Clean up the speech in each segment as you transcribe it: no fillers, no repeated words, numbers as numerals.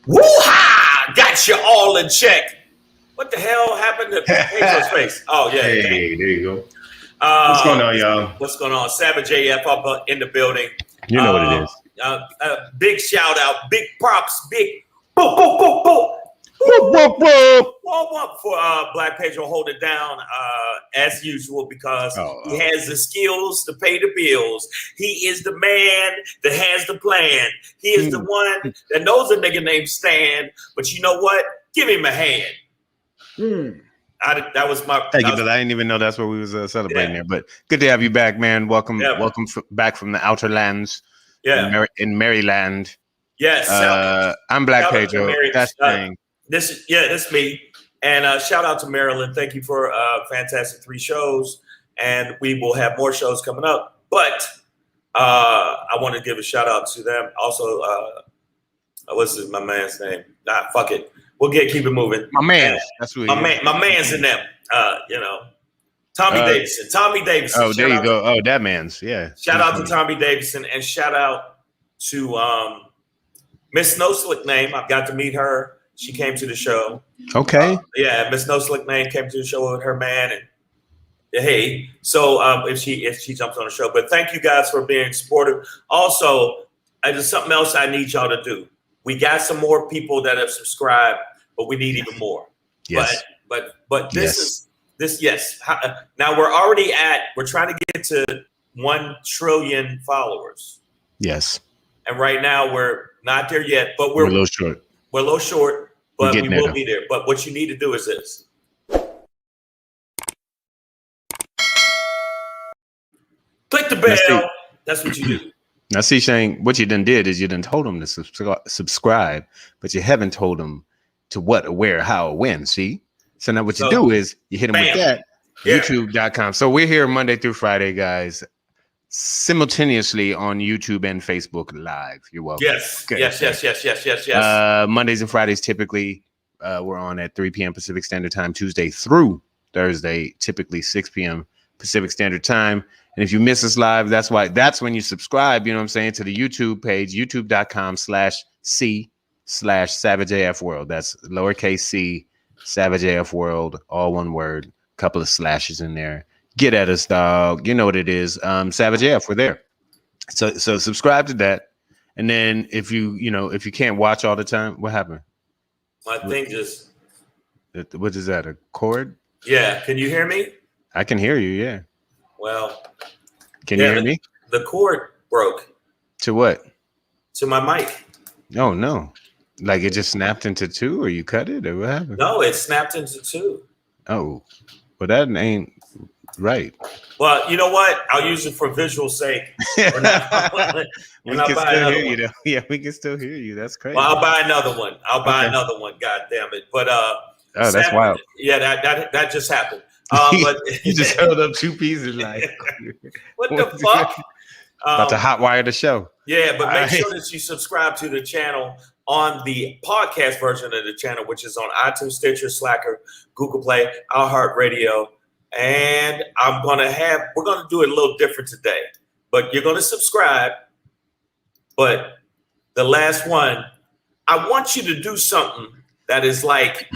Woo-ha! Got you all in check. What the hell happened to Pedro's face? Oh, yeah. Hey, there you go. What's going on, y'all? What's going on? Savage AF up in the building. You know what it is. Big shout out, big props, big boop, boop, boop, boop. Whoop, whoop, whoop. Whoop, for Black Pedro hold it down as usual because he has the skills to pay the bills. He is the man that has the plan. He is the one that knows a nigga named Stan. But you know what? Give him a hand. That was my. Thank you, but I didn't even know that's what we was celebrating there. But good to have you back, man. Welcome, welcome back from the outer lands. Yeah, in Maryland. Yes, I'm Black Pedro. That's the thing. That's me. And shout out to Maryland. Thank you for fantastic 3 shows. And we will have more shows coming up. But I want to give a shout out to them. Also, what's my man's name? Fuck it. We'll keep it moving. My man. That's what my man's in them. Tommy Davidson. Tommy Davidson. Oh, there you go. Oh, that man's. Yeah. Shout out to Tommy Davidson and shout out to Miss No Slick Name. I've got to meet her. She came to the show. Okay. Miss No Slick Name came to the show with her man, and hey, so if she jumps on the show, but thank you guys for being supportive. Also, there's something else I need y'all to do. We got some more people that have subscribed, but we need even more. Yes. But this is yes. Now we're trying to get to 1 trillion followers. Yes. And right now we're not there yet, but we're a little short. We're a little short, but we will be there. But what you need to do is this. Click the bell. That's what you do. Now, see, Shane, what you done did is you done told them to subscribe, but you haven't told them to what, where, how, when. See? So now what you do is you hit them with that. Yeah. YouTube.com. So we're here Monday through Friday, guys, simultaneously on YouTube and Facebook Live. You're welcome. Yes. Okay. Yes. Mondays and Fridays, typically, we're on at 3 p.m. Pacific Standard Time, Tuesday through Thursday, typically 6 p.m. Pacific Standard Time. And if you miss us live, that's when you subscribe, you know what I'm saying, to the YouTube page, youtube.com/C/SavageAF World. That's lowercase c, Savage AF World, all one word, couple of slashes in there. Get at us, dog. You know what it is. Savage AF, we're there. So subscribe to that. And then if you can't watch all the time, what happened? My thing just. What is that? A cord? Yeah. Can you hear me? I can hear you. Yeah. Well. Can you hear me? The cord broke. To what? To my mic. Oh no! Like it just snapped into 2, or you cut it, or what happened? No, it snapped into 2. Oh, well that ain't right. Well, you know what? I'll use it for visual sake. We can still hear you, though. Yeah, we can still hear you. That's crazy. Well, I'll buy another one. Another one. God damn it! But that's wild. Yeah, that just happened. But you just held up 2 pieces, like what the fuck? About to hotwire the show. Yeah, but make sure that you subscribe to the channel on the podcast version of the channel, which is on iTunes, Stitcher, Slacker, Google Play, iHeartRadio, and we're gonna do it a little different today. But you're gonna subscribe. But the last one, I want you to do something that is like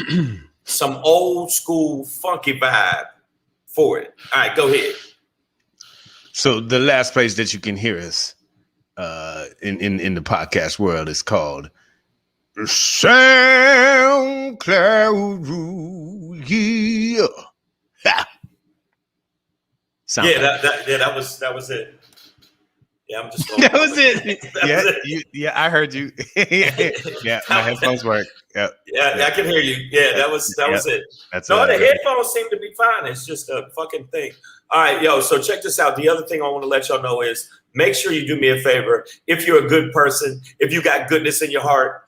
some old school funky vibe for it. All right, go ahead. So the last place that you can hear us in the podcast world is called SoundCloud. Yeah. That was it. Yeah, I'm just. That was it. Yeah, I heard you. Yeah, my headphones work. Yeah, I can hear you. Yeah, that was it. The headphones seem to be fine. It's just a fucking thing. All right, yo. So check this out. The other thing I want to let y'all know is make sure you do me a favor. If you're a good person, if you got goodness in your heart,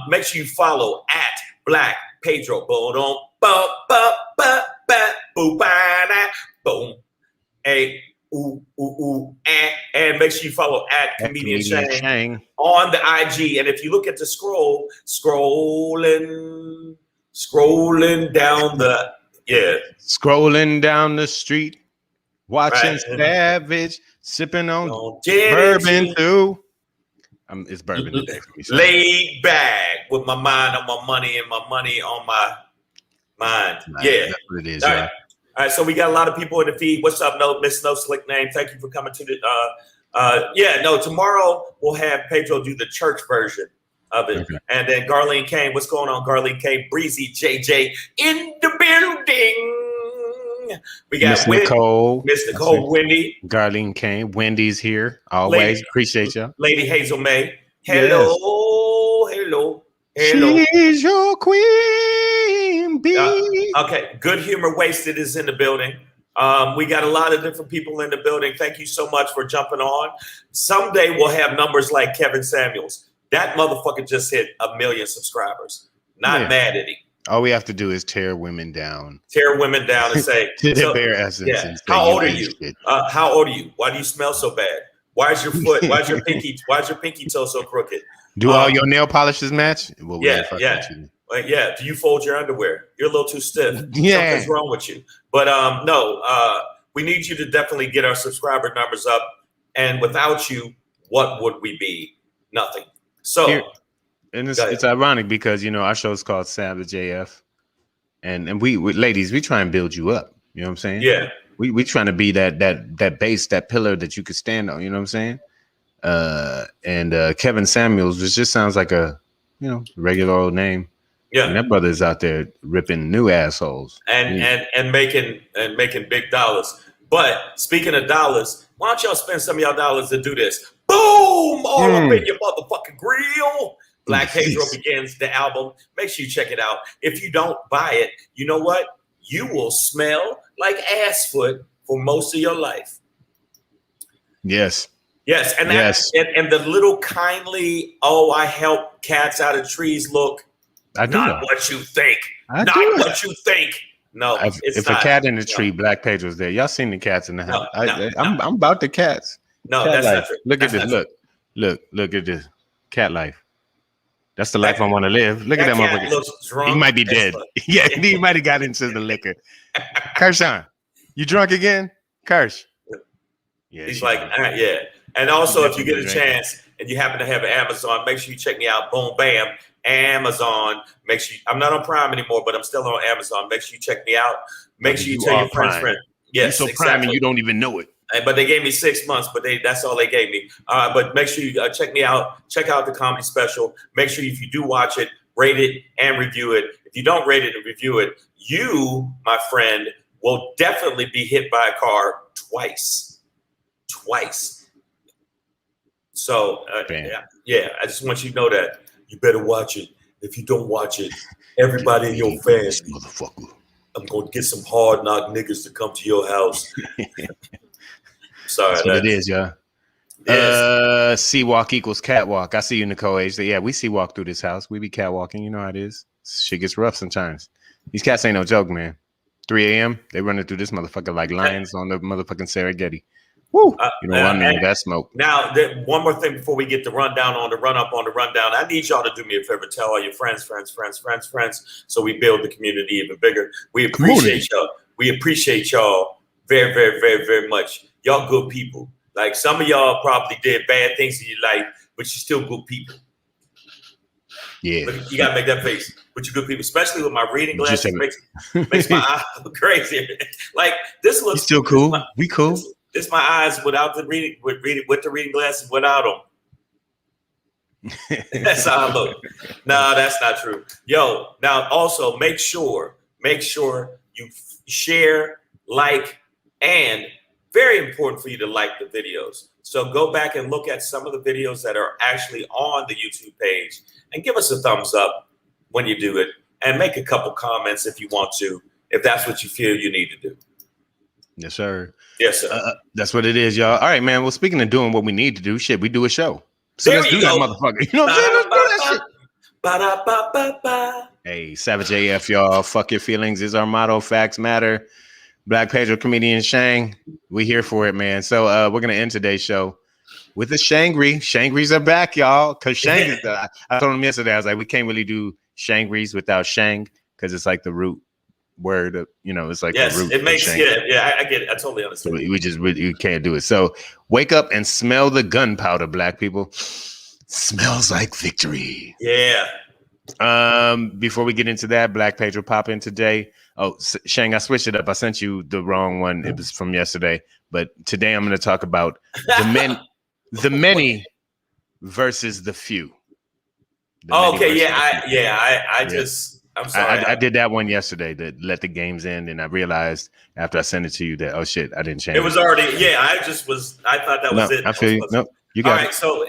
make sure you follow at Black Pedro. Boom, boom, and make sure you follow at Comedian Shang on the IG. And if you look at the scrolling down the street, watching Savage sipping on bourbon too. It's bourbon today. Laid back with my mind on my money and my money on my mind. Yeah, that's what it is. All right, so we got a lot of people in the feed. What's up, Miss No Slick Name? Thank you for coming to the. Tomorrow we'll have Pedro do the church version of it, and then Garlene Kane. What's going on, Garlene Kane? Breezy JJ in the building. We got Miss Nicole, Wendy, Garlene Kane. Wendy's here always. Appreciate you, Lady Hazel May. Hello. She's your queen bee. Okay, Good Humor Wasted is in the building. We got a lot of different people in the building. Thank you so much for jumping on. Someday we'll have numbers like Kevin Samuels. That motherfucker just hit 1 million subscribers. Not mad at him. All we have to do is tear women down. And say, how old are you? How old are you? Why do you smell so bad? Why is your foot? Why is your pinky toe so crooked? Do all your nail polishes match? Well, do you fold your underwear? You're a little too stiff. Something's wrong with you. But we need you to definitely get our subscriber numbers up. And without you, what would we be? Nothing. So, it's ironic because our show is called Savage AF, and we ladies, we try and build you up. You know what I'm saying? Yeah. We trying to be that base, that pillar that you could stand on. You know what I'm saying? And Kevin Samuels, which just sounds like a regular old name. Yeah, and that brother is out there ripping new assholes and making big dollars. But speaking of dollars, why don't y'all spend some of y'all dollars to do this? Boom! All up in your motherfucking grill. Black Pedro begins the album. Make sure you check it out. If you don't buy it, you know what? You will smell like ass foot for most of your life. Yes. And and the little kindly, I help cats out of trees look. I do not what you think. What you think. No, if a cat in the tree, Black Pedro's there. Y'all seen the cats in the house? I'm about the cats. No, cat that's life. not true. Look at this. Look at this. Cat life. That's the life I want to live. Look at that motherfucker. He might be dead. Yeah, he might have got into the liquor. Kershawn, you drunk again? Kersh. Yeah, he's like, yeah. And also, if you get a chance and you happen to have an Amazon, make sure you check me out. Boom, bam. Amazon. Make sure I'm not on Prime anymore, but I'm still on Amazon. Make sure you check me out. Make sure you tell your friends. Yes, you're so Prime and you don't even know it. But they gave me 6 months, but that's all they gave me. But make sure you check me out. Check out the comedy special. Make sure if you do watch it, rate it and review it. If you don't rate it and review it, you, my friend, will definitely be hit by a car twice. So, I just want you to know that. You better watch it. If you don't watch it, everybody in your family, motherfucker, I'm going to get some hard knock niggas to come to your house. Sorry. That's what it is, y'all. Yes. Sea-walk equals catwalk. I see you, Nicole H. Yeah, we sea-walk through this house. We be catwalking. You know how it is. Shit gets rough sometimes. These cats ain't no joke, man. 3 a.m., they running through this motherfucker like lions on the motherfucking Serengeti. Woo! You know what I mean? That smoke. Now, one more thing before we get the rundown on the run-up on the rundown. I need y'all to do me a favor. Tell all your friends, so we build the community even bigger. We appreciate y'all. We appreciate y'all very, very, very, very much. Y'all good people. Like, some of y'all probably did bad things in your life, but you're still good people. Yeah. But you got to make that face. But you're good people, especially with my reading glasses. Makes my eyes look crazy. Like, this looks... You still cool? We cool? This is my eyes without the reading, with the reading glasses without them. That's how I look. No, that's not true. Yo, now also make sure you share, like, and very important for you to like the videos. So go back and look at some of the videos that are actually on the YouTube page and give us a thumbs up when you do it, and make a couple comments if you want to, if that's what you feel you need to do. Yes, sir. Yes, sir. That's what it is, y'all. All right, man. Well, speaking of doing what we need to do, shit, we do a show. So there let's you do go. that, motherfucker. You know what I'm saying? Let's do that shit. Ba-da-ba-ba-ba. Hey, Savage AF, y'all. Fuck your feelings is our motto. Facts matter. Black Pedro, comedian Shang. We here for it, man. So we're gonna end today's show with the Shangry. Shangrys are back, y'all. Cause Shang is I told him yesterday, I was like, we can't really do Shangrys without Shang, because it's like the root word of, it's like yes, the root. It makes I get it. I totally understand. So we can't do it. So wake up and smell the gunpowder, black people. Smells like victory. Yeah. Before we get into that, Black Pedro pop in today. Oh, Shang, I switched it up. I sent you the wrong one. It was from yesterday, but today I'm going to talk about the many versus the few. I'm sorry. I did that one yesterday to let the games end, and I realized after I sent it to you that, oh shit, I didn't change it. It was already, I thought that was it. I feel you. No, you got it. All right, so,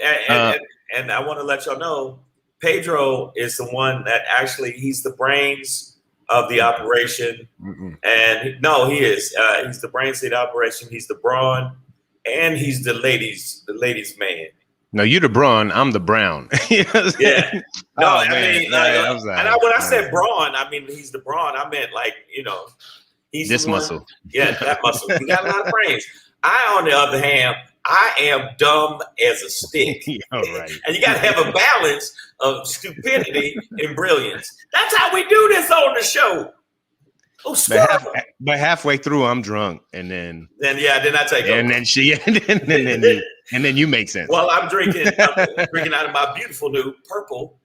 and I want to let y'all know, Pedro is the one that actually, he's the brains of the operation. And he is. He's the brains of the operation. He's the brawn, and he's the ladies man. No, you the brawn. I'm the brown. Yeah. No, oh, I mean, when I said brawn, I mean he's the brawn. I meant he's this muscle. Yeah, that muscle. He got a lot of brains. I, on the other hand, I am dumb as a stick. All right. And you got to have a balance of stupidity and brilliance. That's how we do this on the show. Oh, but halfway through, I'm drunk, and then I take over. And then and then you make sense. Well, I'm drinking out of my beautiful new purple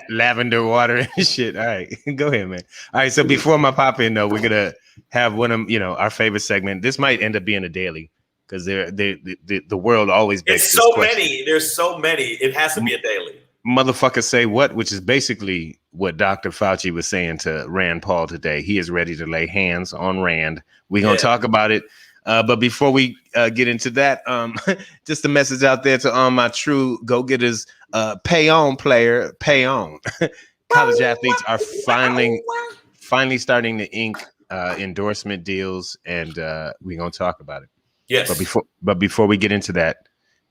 lavender water and shit. All right, go ahead, man. All right, so before my pop in, though, we're gonna have one of our favorite segment. This might end up being a daily, because the world always makes so many. There's so many. It has to be a daily. Motherfuckers say what, which is basically what Dr. Fauci was saying to Rand Paul today. He is ready to lay hands on Rand. We're gonna talk about it. But before we get into that, just a message out there to all my true go-getters, pay on. College athletes are finally starting to ink endorsement deals, and we're gonna talk about it. Yes. But before we get into that,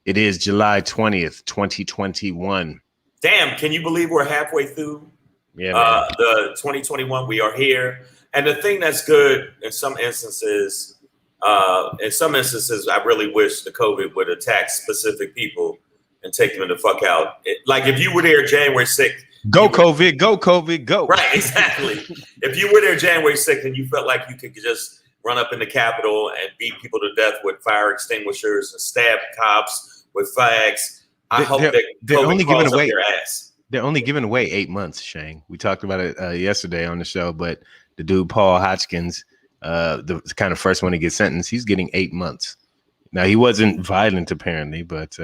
it is July 20th, 2021. Damn, can you believe we're halfway through? Yeah, man. The 2021, we are here. And the thing that's good in some instances, I really wish the COVID would attack specific people and take them the fuck out. Like if you were there January 6th. Go COVID, go. Right, exactly. If you were there January 6th and you felt like you could just run up in the Capitol and beat people to death with fire extinguishers and stab cops with flags, I hope they're only giving away their ass. They're only giving away 8 months, Shang. We talked about it yesterday on the show, but the dude Paul Hodgkins, the kind of first one to get sentenced, he's getting 8 months. Now he wasn't violent apparently, but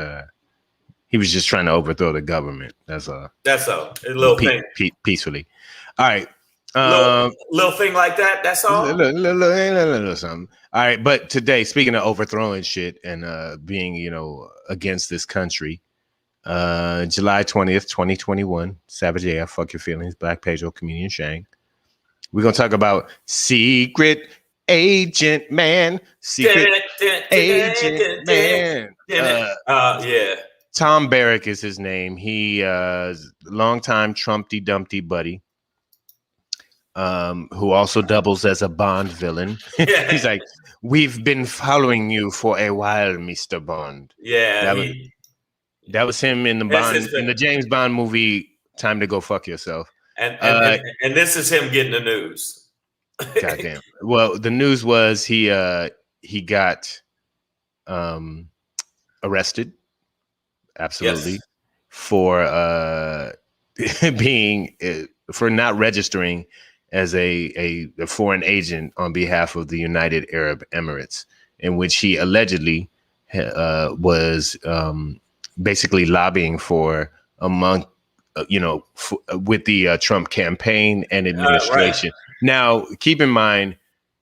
he was just trying to overthrow the government. That's all. A little thing. Peacefully. All right. Little thing like that. That's all. Little something. All right, but today, speaking of overthrowing shit and being, against this country, July 20th, 2021, Savage AF, fuck your feelings, Black Pedro, comedian Shang. We're gonna talk about Secret Agent Man. Agent Man. Yeah. Tom Barrack is his name. He longtime Trumpty Dumpty buddy. Who also doubles as a Bond villain. He's like, we've been following you for a while, Mr. Bond. Yeah. That was him in the James Bond movie, Time to Go Fuck Yourself. And this is him getting the news. Goddamn. Well, the news was he got arrested. Absolutely. Yes. For being for not registering as a foreign agent on behalf of the United Arab Emirates, in which he allegedly was basically lobbying for with the Trump campaign and administration. Right. Now, keep in mind,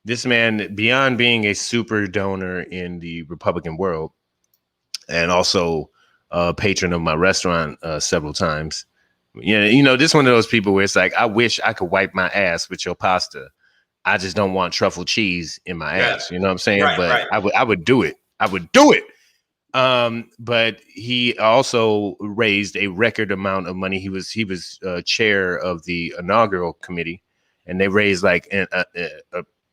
this man, beyond being a super donor in the Republican world, and also a patron of my restaurant several times. Yeah, this one of those people where it's like, I wish I could wipe my ass with your pasta. I just don't want truffle cheese in my ass. You know what I'm saying? Right, but right. I would do it. I would do it. But he also raised a record amount of money. He was chair of the inaugural committee, and they raised like an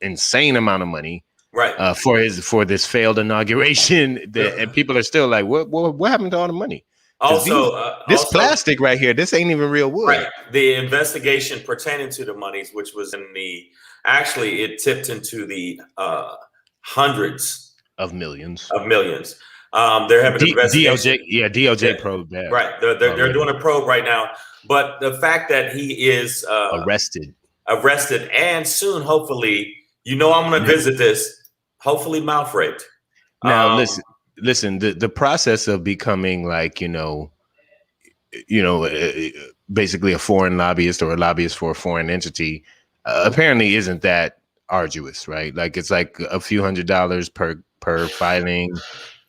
insane amount of money, right, for this failed inauguration. And people are still like, what happened to all the money? Also, this plastic right here, this ain't even real wood. Right. The investigation pertaining to the monies, which was it tipped into the hundreds of millions. They're having an investigation. DOJ probe that. Right. They're doing a probe right now. But the fact that he is arrested, and soon, hopefully, I'm going to visit this. Hopefully, mouth raped. Now, listen. The process of becoming like basically a foreign lobbyist or a lobbyist for a foreign entity apparently isn't that arduous, right? Like it's like a few $100s per filing.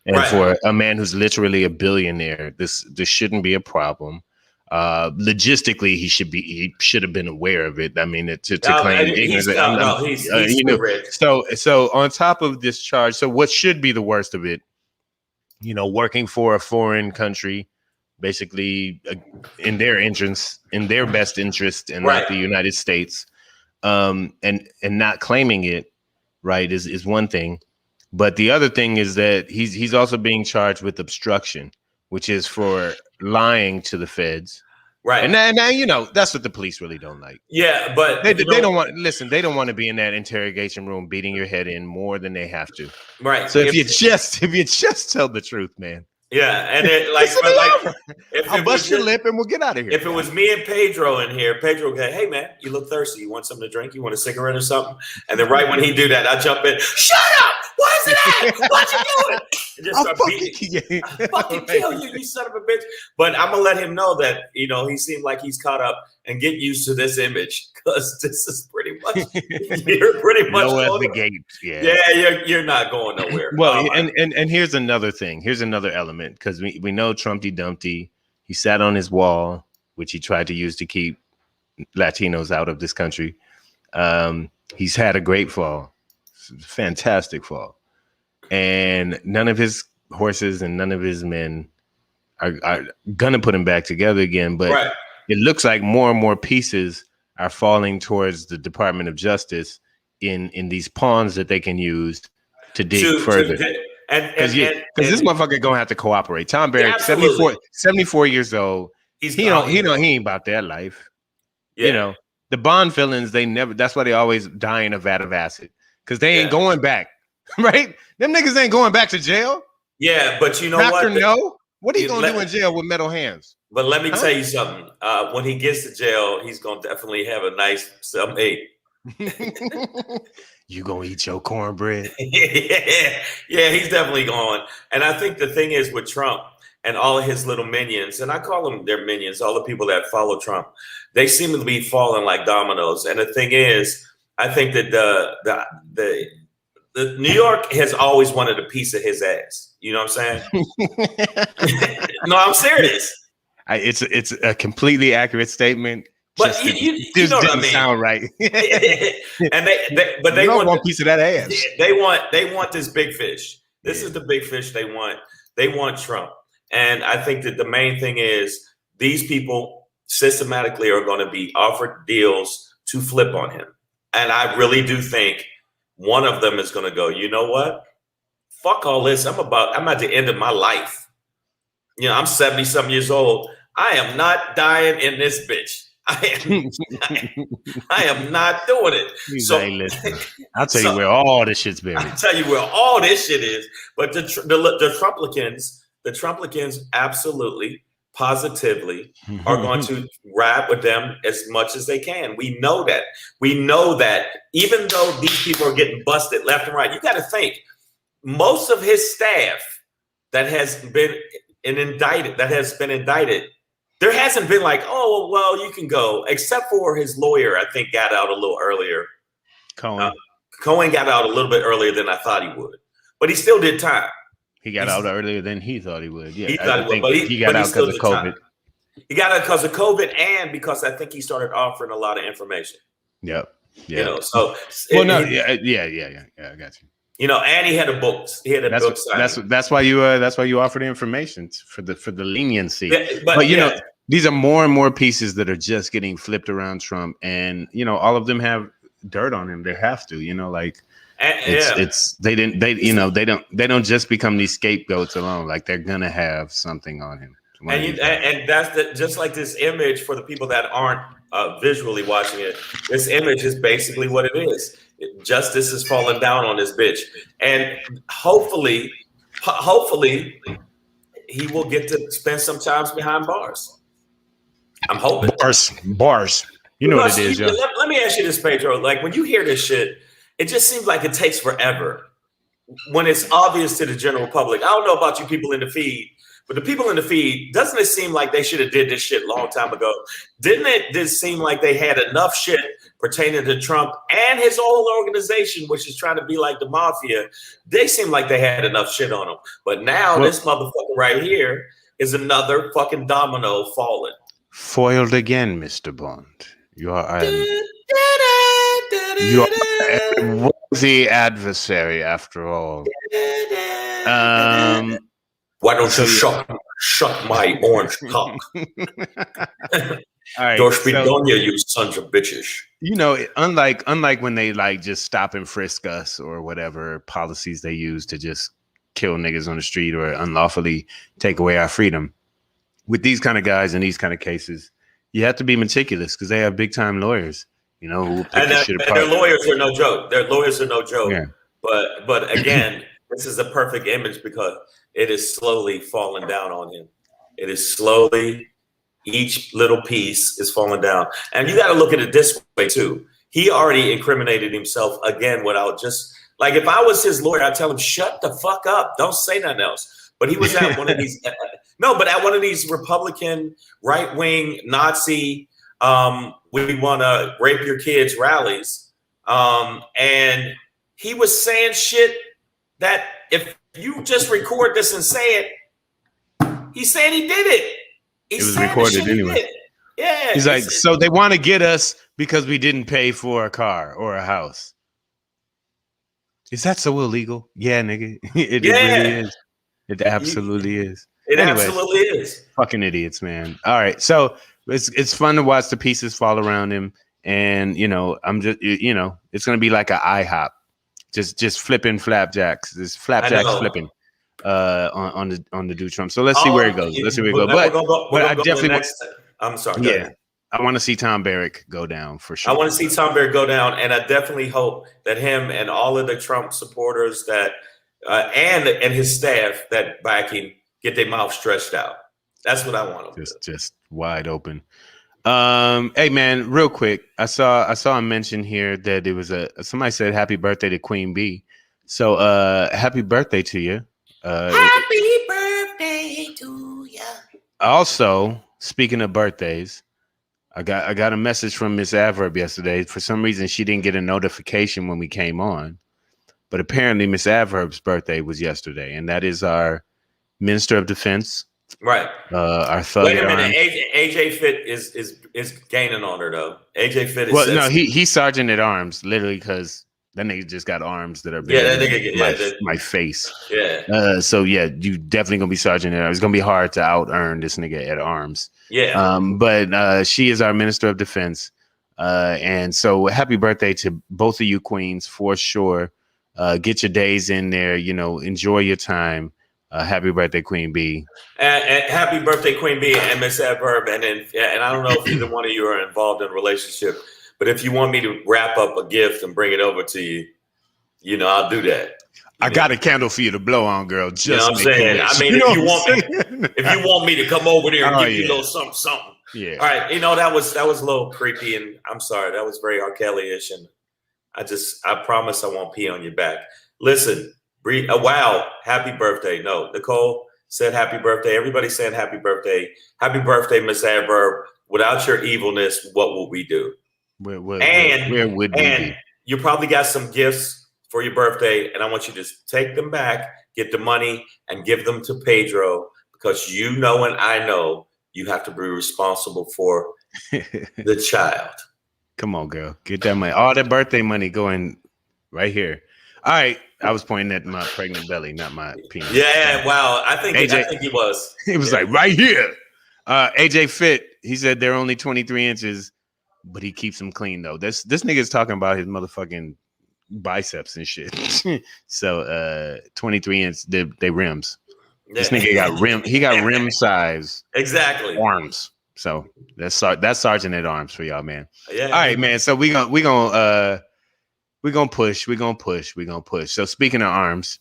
And for a man who's literally a billionaire, this shouldn't be a problem. Logistically, he should have been aware of it. I mean, to claim ignorance. He's so on top of this charge, so what should be the worst of it? Working for a foreign country, basically in their best interest, and not the United States, and not claiming it, right, is one thing. But the other thing is that he's also being charged with obstruction, which is for lying to the feds. Right. And now, that's what the police really don't like. Yeah, but they don't want they don't want to be in that interrogation room beating your head in more than they have to. Right. So if you just tell the truth, man. Yeah, and I'll bust your lip and we'll get out of here. If it was me and Pedro in here, Pedro would go, "Hey man, you look thirsty. You want something to drink? You want a cigarette or something?" And then right when he do that, I jump in. Shut up! What's that? What you doing? And just start beating. I'll fucking kill you, you son of a bitch. But I'm gonna let him know that he seemed like he's caught up and get used to this image, because this is pretty much you're pretty much at the gate. Yeah, you're not going nowhere. Well, and here's another thing. Here's another element, because we know Dumpty. He sat on his wall, which he tried to use to keep Latinos out of this country. He's had a great fall, fantastic fall, and none of his horses and none of his men are gonna put him back together again. But it looks like more and more pieces are falling towards the Department of Justice in these pawns that they can use to dig further. Because this motherfucker gonna have to cooperate. Tom Barrack, 74 years old. He ain't about that life. Yeah. The Bond villains, that's why they always die in a vat of acid, because they ain't going back. Right? Them niggas ain't going back to jail. Yeah, but you know what? What are you gonna do in jail with metal hands? But let me tell you something. When he gets to jail, he's gonna definitely have a nice 7-8. You gonna eat your cornbread? Yeah, he's definitely going. And I think the thing is with Trump and all of his little minions, and I call them their minions, all the people that follow Trump, they seem to be falling like dominoes. And the thing is, I think that the New York has always wanted a piece of his ass. You know what I'm saying? No, I'm serious. It's a completely accurate statement. But you know what I mean? Sound right. And they want a piece of that ass. They want this big fish. This is the big fish they want. They want Trump. And I think that the main thing is these people systematically are going to be offered deals to flip on him. And I really do think one of them is going to go, you know what? Fuck all this. I'm at the end of my life. I'm 70-something years old. I am not dying in this bitch. I am not doing it. So hey, listen, I'll tell you where all this shit's buried. I'll tell you where all this shit is. But the Trumplicans absolutely, positively are going to ride with them as much as they can. We know that. We know that even though these people are getting busted left and right, you got to think most of his staff that has been indicted, there hasn't been like, oh, well, you can go, except for his lawyer, I think, got out a little earlier. Cohen got out a little bit earlier than I thought he would, but he still did time. He got out earlier than he thought he would. Yeah, he got out because of COVID. He got out because of COVID, and because I think he started offering a lot of information. Yep. Yeah. You know, so well, no, yeah, I got you. You know, and he had a book. He had a book signing. That's why you offer the information for the leniency. Yeah, but you know, these are more and more pieces that are just getting flipped around Trump, and you know, all of them have dirt on him. They have to, you know, like they don't just become these scapegoats alone. Like they're gonna have something on him. And that's just like this image for the people that aren't visually watching it. This image is basically what it is. Justice is falling down on this bitch, and hopefully, he will get to spend some time behind bars. I'm hoping bars. You know what it is, let me ask you this, Pedro. Like when you hear this shit, it just seems like it takes forever when it's obvious to the general public. I don't know about you people in the feed, but the people in the feed, doesn't it seem like they should have did this shit a long time ago? Didn't it seem like they had enough shit pertaining to Trump and his whole organization, which is trying to be like the mafia? They seem like they had enough shit on them. But now this motherfucker right here is another fucking domino falling. Foiled again, Mr. Bond. You are a worthy adversary after all. Why don't you shut my orange cock? All right, you sons of bitches. You know, unlike when they like just stop and frisk us or whatever policies they use to just kill niggas on the street or unlawfully take away our freedom. With these kind of guys in these kind of cases, you have to be meticulous because they have big time lawyers, you know, who will pick this shit apart. And their lawyers are no joke. Yeah. But again, this is a perfect image because it is slowly falling down on him. It is slowly, each little piece is falling down. And you got to look at it this way too. He already incriminated himself again without just, like if I was his lawyer, I'd tell him, shut the fuck up. Don't say nothing else. But he was at one of these, at one of these Republican right-wing Nazi, we want to rape your kids rallies. And he was saying shit that if you just record this and say it, he's saying he did it. It was recorded anyway. Yeah. He's like, so they want to get us because we didn't pay for a car or a house. Is that so illegal? Yeah, nigga. It really is. It absolutely is. It absolutely is. Fucking idiots, man. All right. So it's fun to watch the pieces fall around him. And, you know, I'm just, you know, it's going to be like an IHOP. Just flipping flapjacks. This flapjacks flipping on the dude Trump. So let's see where it goes. Let's see where it goes. But I definitely I'm sorry. Yeah. I want to see Tom Barrack go down for sure. I want to see Tom Barrack go down, and I definitely hope that him and all of the Trump supporters that and his staff that back him get their mouth stretched out. That's what I want them to. Just wide open. Hey man, real quick, I saw a mention here that it was somebody said happy birthday to Queen Bee. So happy birthday to you. Happy birthday to you. Also, speaking of birthdays, I got a message from Miss Adverb yesterday. For some reason, she didn't get a notification when we came on, but apparently Miss Adverb's birthday was yesterday, and that is our Minister of Defense. Right. Our thug. Wait a minute. AJ Fit is gaining on her though. AJ Fit is. Well, no, he's sergeant at arms, literally, because that nigga just got arms that are bigger than my face. Yeah. So yeah, you definitely gonna be sergeant at arms. It's gonna be hard to out earn this nigga at arms. Yeah. But she is our Minister of Defense. And so happy birthday to both of you queens for sure. Get your days in there. You know, enjoy your time. Happy birthday, Queen Bee. And happy birthday, Queen Bee and Miss Adverb. And I don't know if either one of you are involved in a relationship, but if you want me to wrap up a gift and bring it over to you, you know, I'll do that. I got a candle for you to blow on, girl. Just you know what I'm saying? I mean, if you want me to come over there and give you a little something. Yeah. All right. You know, that was a little creepy, and I'm sorry. That was very R. Kelly-ish, and I promise I won't pee on your back. Listen. Wow, happy birthday. No, Nicole said happy birthday. Everybody saying happy birthday. Happy birthday, Miss Adverb. Without your evilness, what would we do? Where would we be? You probably got some gifts for your birthday, and I want you to take them back, get the money, and give them to Pedro, because you know and I know you have to be responsible for the child. Come on, girl. Get that money. All that birthday money going right here. All right. I was pointing at my pregnant belly, not my penis. Yeah, wow. I think he was. It was like right here. AJ Fit, he said they're only 23 inches, but he keeps them clean though. This nigga's talking about his motherfucking biceps and shit. So 23 inch they rims. This nigga got rim. He got rim size exactly arms. So that's Sergeant at Arms for y'all, man. Yeah. All right, man. So we're gonna push. So speaking of arms,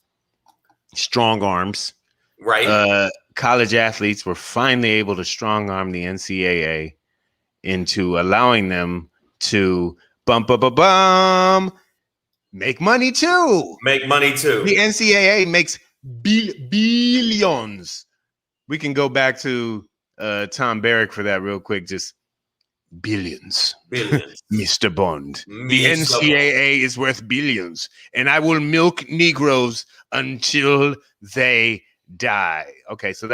strong arms. Right. College athletes were finally able to strong arm the NCAA into allowing them to make money too. The NCAA makes billions. We can go back to Tom Barrack for that real quick. Just billions. Mr. Bond. The NCAA is worth billions, and I will milk Negroes until they die. Okay, so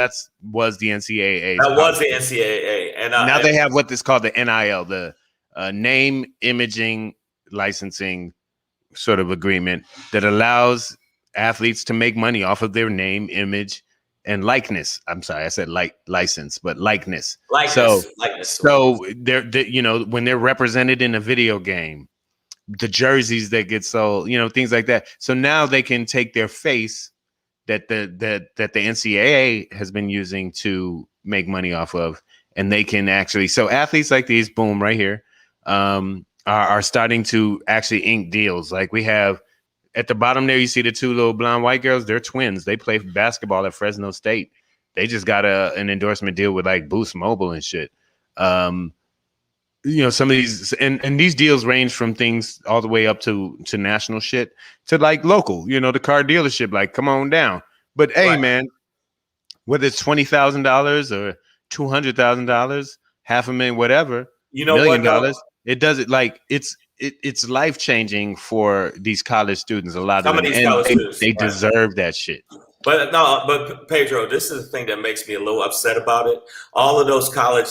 was the NCAA. That was the NCAA, and now they have what is called the NIL, the name, imaging, licensing sort of agreement that allows athletes to make money off of their name, image, and likeness. I'm sorry, I said license, but likeness. So they're when they're represented in a video game, the jerseys that get sold, things like that. So now they can take their face that the NCAA has been using to make money off of, and they can actually. So athletes like these, boom, right here, are starting to actually ink deals. Like we have. At the bottom there, you see the two little blonde white girls. They're twins. They play basketball at Fresno State. They just got an endorsement deal with like Boost Mobile and shit. Some of these and these deals range from things all the way up to national shit to like local. The car dealership. Like, come on down. But hey, man, whether it's $20,000 or $200,000, $500,000, whatever, $1 million, it does it like it's life changing for these college students. A lot of them, and they deserve that shit. But Pedro, this is the thing that makes me a little upset about it. All of those college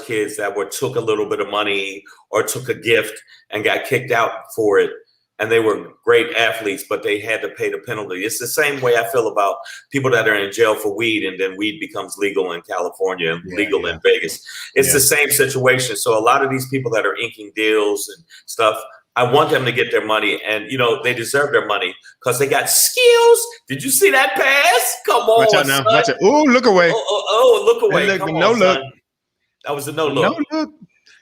kids that took a little bit of money or took a gift and got kicked out for it, and they were great athletes, but they had to pay the penalty. It's the same way I feel about people that are in jail for weed, and then weed becomes legal in California and legal in Vegas. It's the same situation. So a lot of these people that are inking deals and stuff, I want them to get their money, and they deserve their money because they got skills. Did you see that pass? Come on, watch out now. Watch out. Oh, look away. Look away. Come no on, look. Son. That was a no look. No look.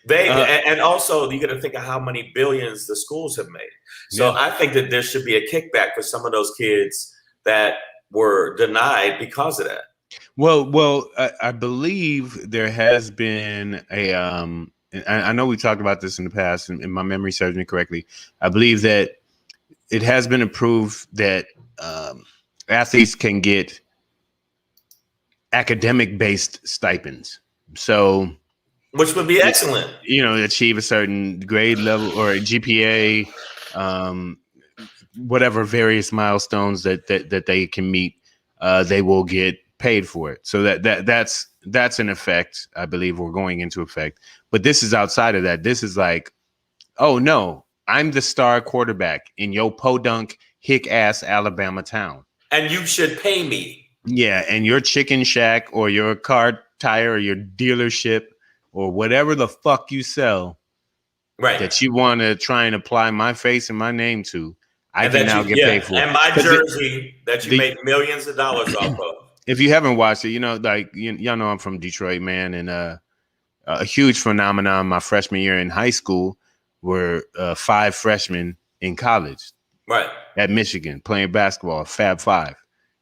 And also you got to think of how many billions the schools have made. So I think that there should be a kickback for some of those kids that were denied because of that. Well, I believe there has been a I know we talked about this in the past, and my memory serves me correctly. I believe that it has been approved that athletes can get academic-based stipends. So, which would be excellent. Achieve a certain grade level or a GPA, whatever various milestones that they can meet, they will get paid for it. So that's an effect, I believe, we're going into effect. But this is outside of that. This is like, oh no, I'm the star quarterback in your podunk hick ass Alabama town, and you should pay me. Yeah, and your chicken shack or your car tire or your dealership or whatever the fuck you sell, right? That you want to try and apply my face and my name to, I can now get paid for. And my jersey that you make millions of dollars off of. If you haven't watched it, y'all know I'm from Detroit, man, and a huge phenomenon my freshman year in high school were 5 freshmen in college, right, at Michigan playing basketball. Fab Five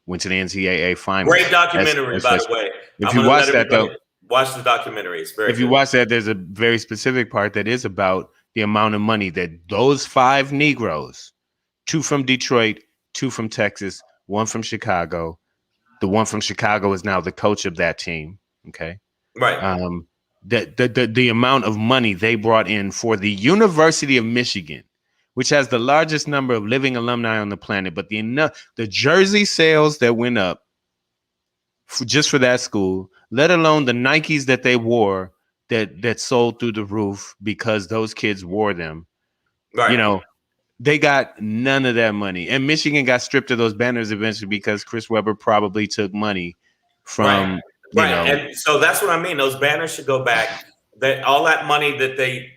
went to the NCAA finals. Great documentary, by the way. If you watch that though. Watch the documentary. It's very If you watch that, there's a very specific part that is about the amount of money that those 5 Negroes, 2 from Detroit, 2 from Texas, 1 from Chicago. The one from Chicago is now the coach of that team. Okay. Right. The amount of money they brought in for the University of Michigan, which has the largest number of living alumni on the planet, but the jersey sales that went up just for that school, let alone the Nikes that they wore that sold through the roof because those kids wore them. Right. You know, they got none of that money. And Michigan got stripped of those banners eventually because Chris Webber probably took money from, you know. And so that's what I mean. Those banners should go back. That all that money that they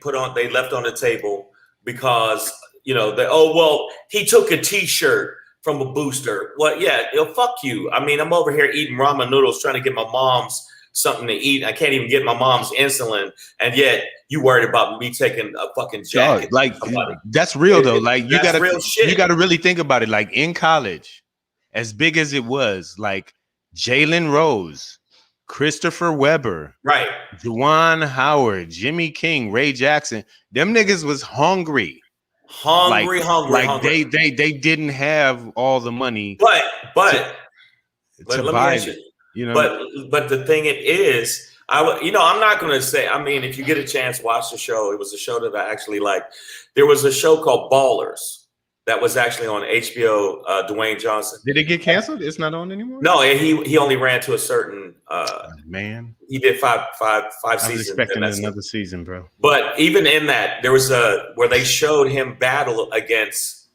left on the table because, you know, he took a T-shirt from a booster. Well, yeah, fuck you. I mean, I'm over here eating ramen noodles trying to get my mom's something to eat. I can't even get my mom's insulin, and yet you worried about me taking a fucking jacket. Like that's real though. Like you gotta really think about it. Like in college, as big as it was, like Jalen Rose, Christopher Webber, right, Juwan Howard, Jimmy King, Ray Jackson, them niggas was hungry. Like they didn't have all the money. But to let buy me ask you, you know. But the thing it is, I'm not going to say. I mean, if you get a chance, watch the show. It was a show that I actually liked. There was a show called Ballers that was actually on HBO. Dwayne Johnson. Did it get canceled? It's not on anymore. No, he only ran to a certain. Man, he did five seasons. I was expecting another season, bro. But even in that, there was where they showed him battle against,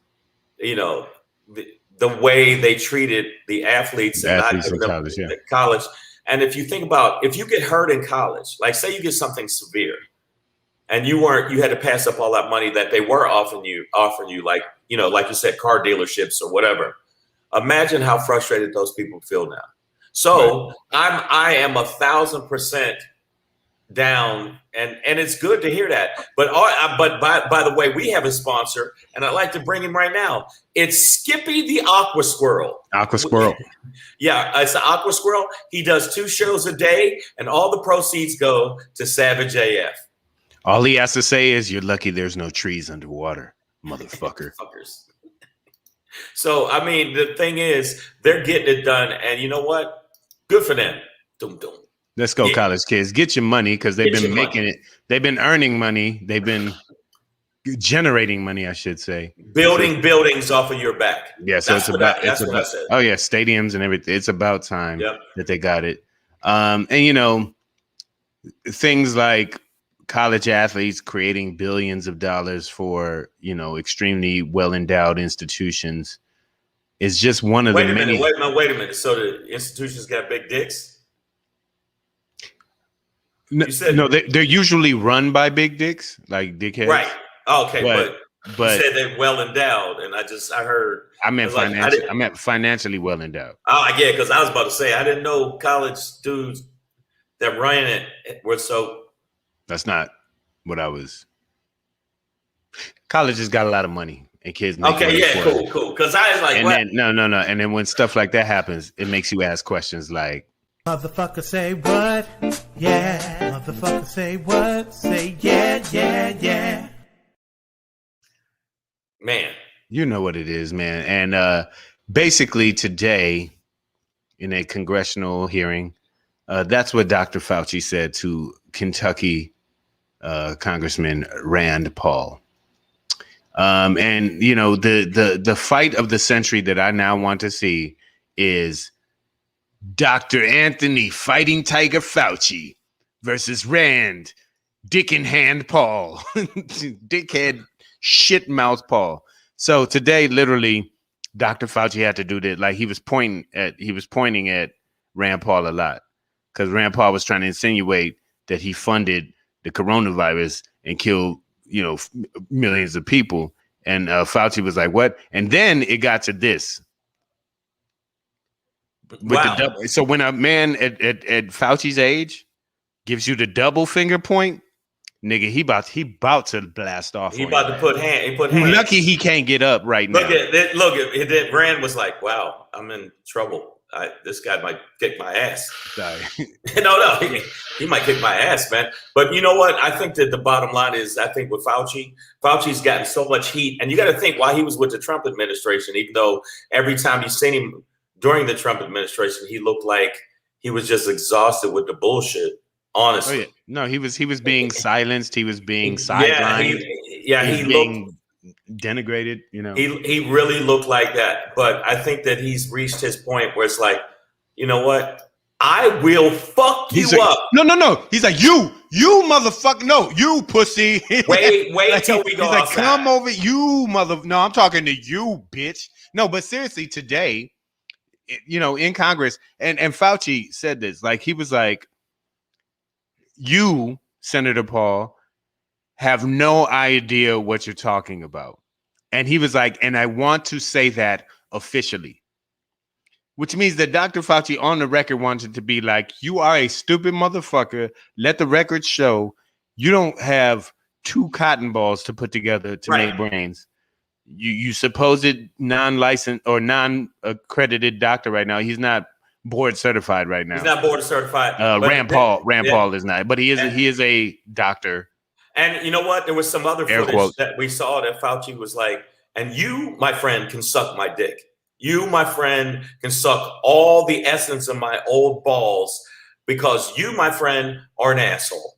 you know, the way they treated the athletes in college, college. And if you think about, if you get hurt in college, like say you get something severe, and you had to pass up all that money that they were offering you, like, you know, like you said, car dealerships or whatever. Imagine how frustrated those people feel now. So I am 1,000% down, and it's good to hear that. But by the way, we have a sponsor, and I'd like to bring him right now. It's Skippy the Aqua Squirrel. Aqua Squirrel. Yeah, it's an Aqua Squirrel. He does 2 shows a day, and all the proceeds go to Savage AF. All he has to say is, "You're lucky there's no trees underwater, motherfucker." So, I mean, the thing is, they're getting it done, and you know what? Good for them. Dum, dum. Let's go, college kids. Get your money because they've been making it. They've been earning money. They've been generating money, I should say. Building buildings off of your back. Yeah, so it's about oh yeah, stadiums and everything. It's about time that they got it. And you know, things like college athletes creating billions of dollars for, you know, extremely well-endowed institutions is just one of the many. Wait a minute. So the institutions got big dicks? No, they're usually run by big dicks, like dickheads. Right. Okay, but you said they're well endowed, and I heard. I meant financially well endowed. Oh yeah, because I was about to say I didn't know college dudes that ran it were so. That's not what I was. College has got a lot of money, and kids. Okay, yeah, cool. Because I was like, and then, no, and then when stuff like that happens, it makes you ask questions like, "Motherfucker, say what? Yeah, motherfucker, say what? Say yeah." Man, you know what it is, man. And basically today, in a congressional hearing, that's what Dr. Fauci said to Kentucky Congressman Rand Paul. And you know, the fight of the century that I now want to see is Dr. Anthony Fighting Tiger Fauci versus Rand Dick in Hand Paul. Dickhead shit mouth Paul. So today, literally, Dr. Fauci had to do this. Like he was pointing at Rand Paul a lot because Rand Paul was trying to insinuate that he funded the coronavirus and killed, you know, millions of people. And Fauci was like, "What?" And then it got to this. So when a man at Fauci's age gives you the double finger point, nigga, he about to blast off. He about to put hands. Lucky he can't get up right now. Look at Rand was like, "Wow, I'm in trouble. This guy might kick my ass." Sorry. No, he might kick my ass, man. But you know what? I think that the bottom line is, I think with Fauci's gotten so much heat, and you got to think while he was with the Trump administration, even though every time you've seen him during the Trump administration, he looked like he was just exhausted with the bullshit. Honestly, oh, yeah. No, he was being silenced. He was being sidelined. He looked denigrated. You know, he really looked like that. But I think that he's reached his point where it's like, you know what? I will fuck you up. No. He's like, you motherfucker. No, you pussy. Wait like, till we go he's like, outside. come over, you mother. No, I'm talking to you, bitch. No, but seriously, today, in Congress, and Fauci said this, like, he was like, you, Senator Paul, have no idea what you're talking about. And he was like, and I want to say that officially. Which means that Dr. Fauci on the record wanted to be like, you are a stupid motherfucker. Let the record show you don't have 2 cotton balls to put together to make brains. You supposed non-licensed or non-accredited doctor right now. He's not board certified right now. He's not board certified. Rand Paul is not, but he is a doctor. And you know what? There was some other footage that we saw that Fauci was like, and you, my friend, can suck my dick. You, my friend, can suck all the essence of my old balls because you, my friend, are an asshole.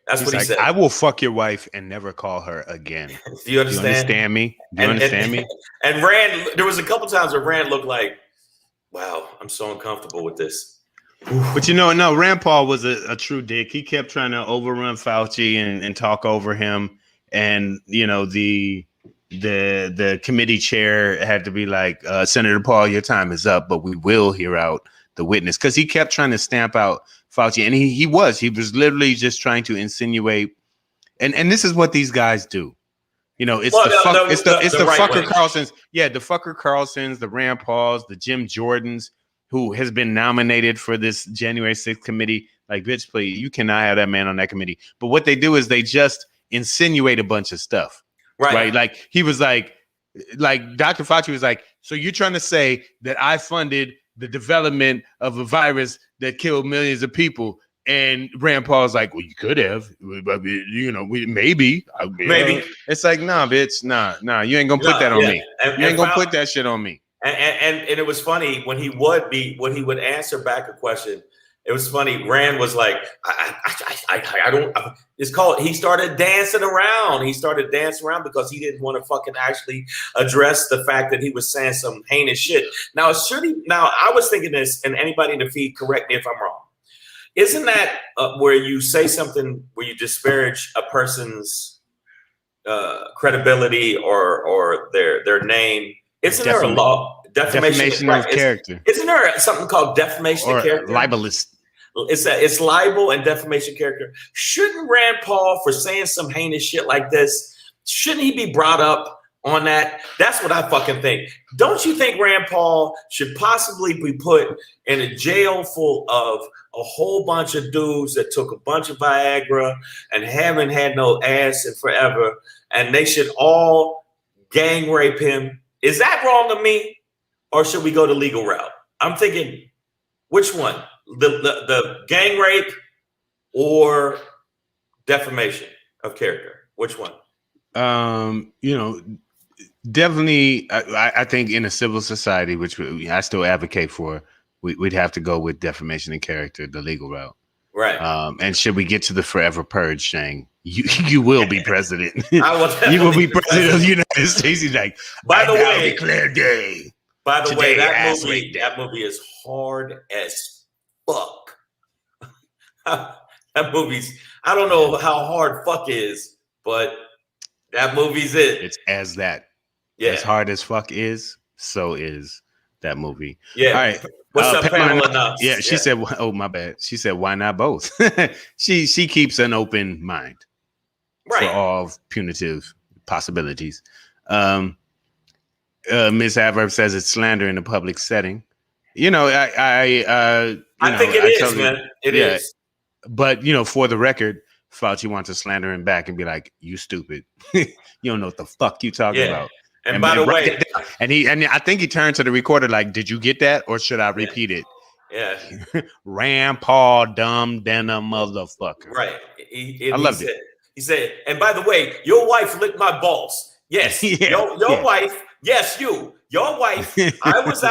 That's what he said. I will fuck your wife and never call her again. Do you understand me? Do you understand me? And Rand, there was a couple times where Rand looked like, wow, I'm so uncomfortable with this. But no, Rand Paul was a true dick. He kept trying to overrun Fauci and talk over him. And, the committee chair had to be like, Senator Paul, your time is up, but we will hear out the witness, because he kept trying to stamp out Fauci, and he was literally just trying to insinuate, and this is what these guys do. It's the fucker Carlsons, the fucker Carlsons, the Rand Pauls, the Jim Jordans, who has been nominated for this January 6th committee. Like, bitch, please, you cannot have that man on that committee. But what they do is they just insinuate a bunch of stuff. Right. Like, he was like Dr. Fauci was like, so you're trying to say that I funded the development of a virus that killed millions of people? And Rand Paul's like, well, you could have, maybe. It's like, nah, bitch, nah, you ain't gonna put that on me. You ain't gonna put that shit on me. And it was funny when he would answer back a question. It was funny. Rand was like, I don't. It's called. He started dancing around. Because he didn't want to fucking actually address the fact that he was saying some heinous shit. Now, I was thinking this, and anybody in the feed, correct me if I'm wrong. Isn't that where you say something where you disparage a person's credibility or their name? Isn't there a law? Defamation of character. Isn't there something called defamation of character? Libelous. It's libel and defamation of character. Shouldn't Rand Paul, for saying some heinous shit like this, shouldn't he be brought up on that? That's what I fucking think. Don't you think Rand Paul should possibly be put in a jail full of a whole bunch of dudes that took a bunch of Viagra and haven't had no ass in forever, and they should all gang rape him? Is that wrong of me? Or should we go the legal route? I'm thinking, which one? The gang rape or defamation of character? Which one? Definitely, I think in a civil society, which I still advocate for, we'd have to go with defamation of character, the legal route. Right. And should we get to the forever purge, Shang, you will be president. You will be president of the United States. He's like, by the way, declare day. By the way, that movie is hard as fuck. That movie's, I don't know how hard fuck is, but that movie's it. It's as that. Yeah. As hard as fuck is, so is that movie. Yeah. All right. What's up, Pamela? She said, oh, my bad. She said, why not both? She keeps an open mind for all punitive possibilities. Miss Adverb says it's slander in a public setting. I think it is, man. It is. But for the record, Fauci wants to slander him back and be like, "You stupid! You don't know what the fuck you talking about." And by the way, and I think he turned to the recorder like, "Did you get that, or should I repeat it?" Yeah. Rand Paul, dumb denim motherfucker. Right. I loved it. He said, and by the way, your wife licked my balls. Yes. Your wife. Yes, you. Your wife. I was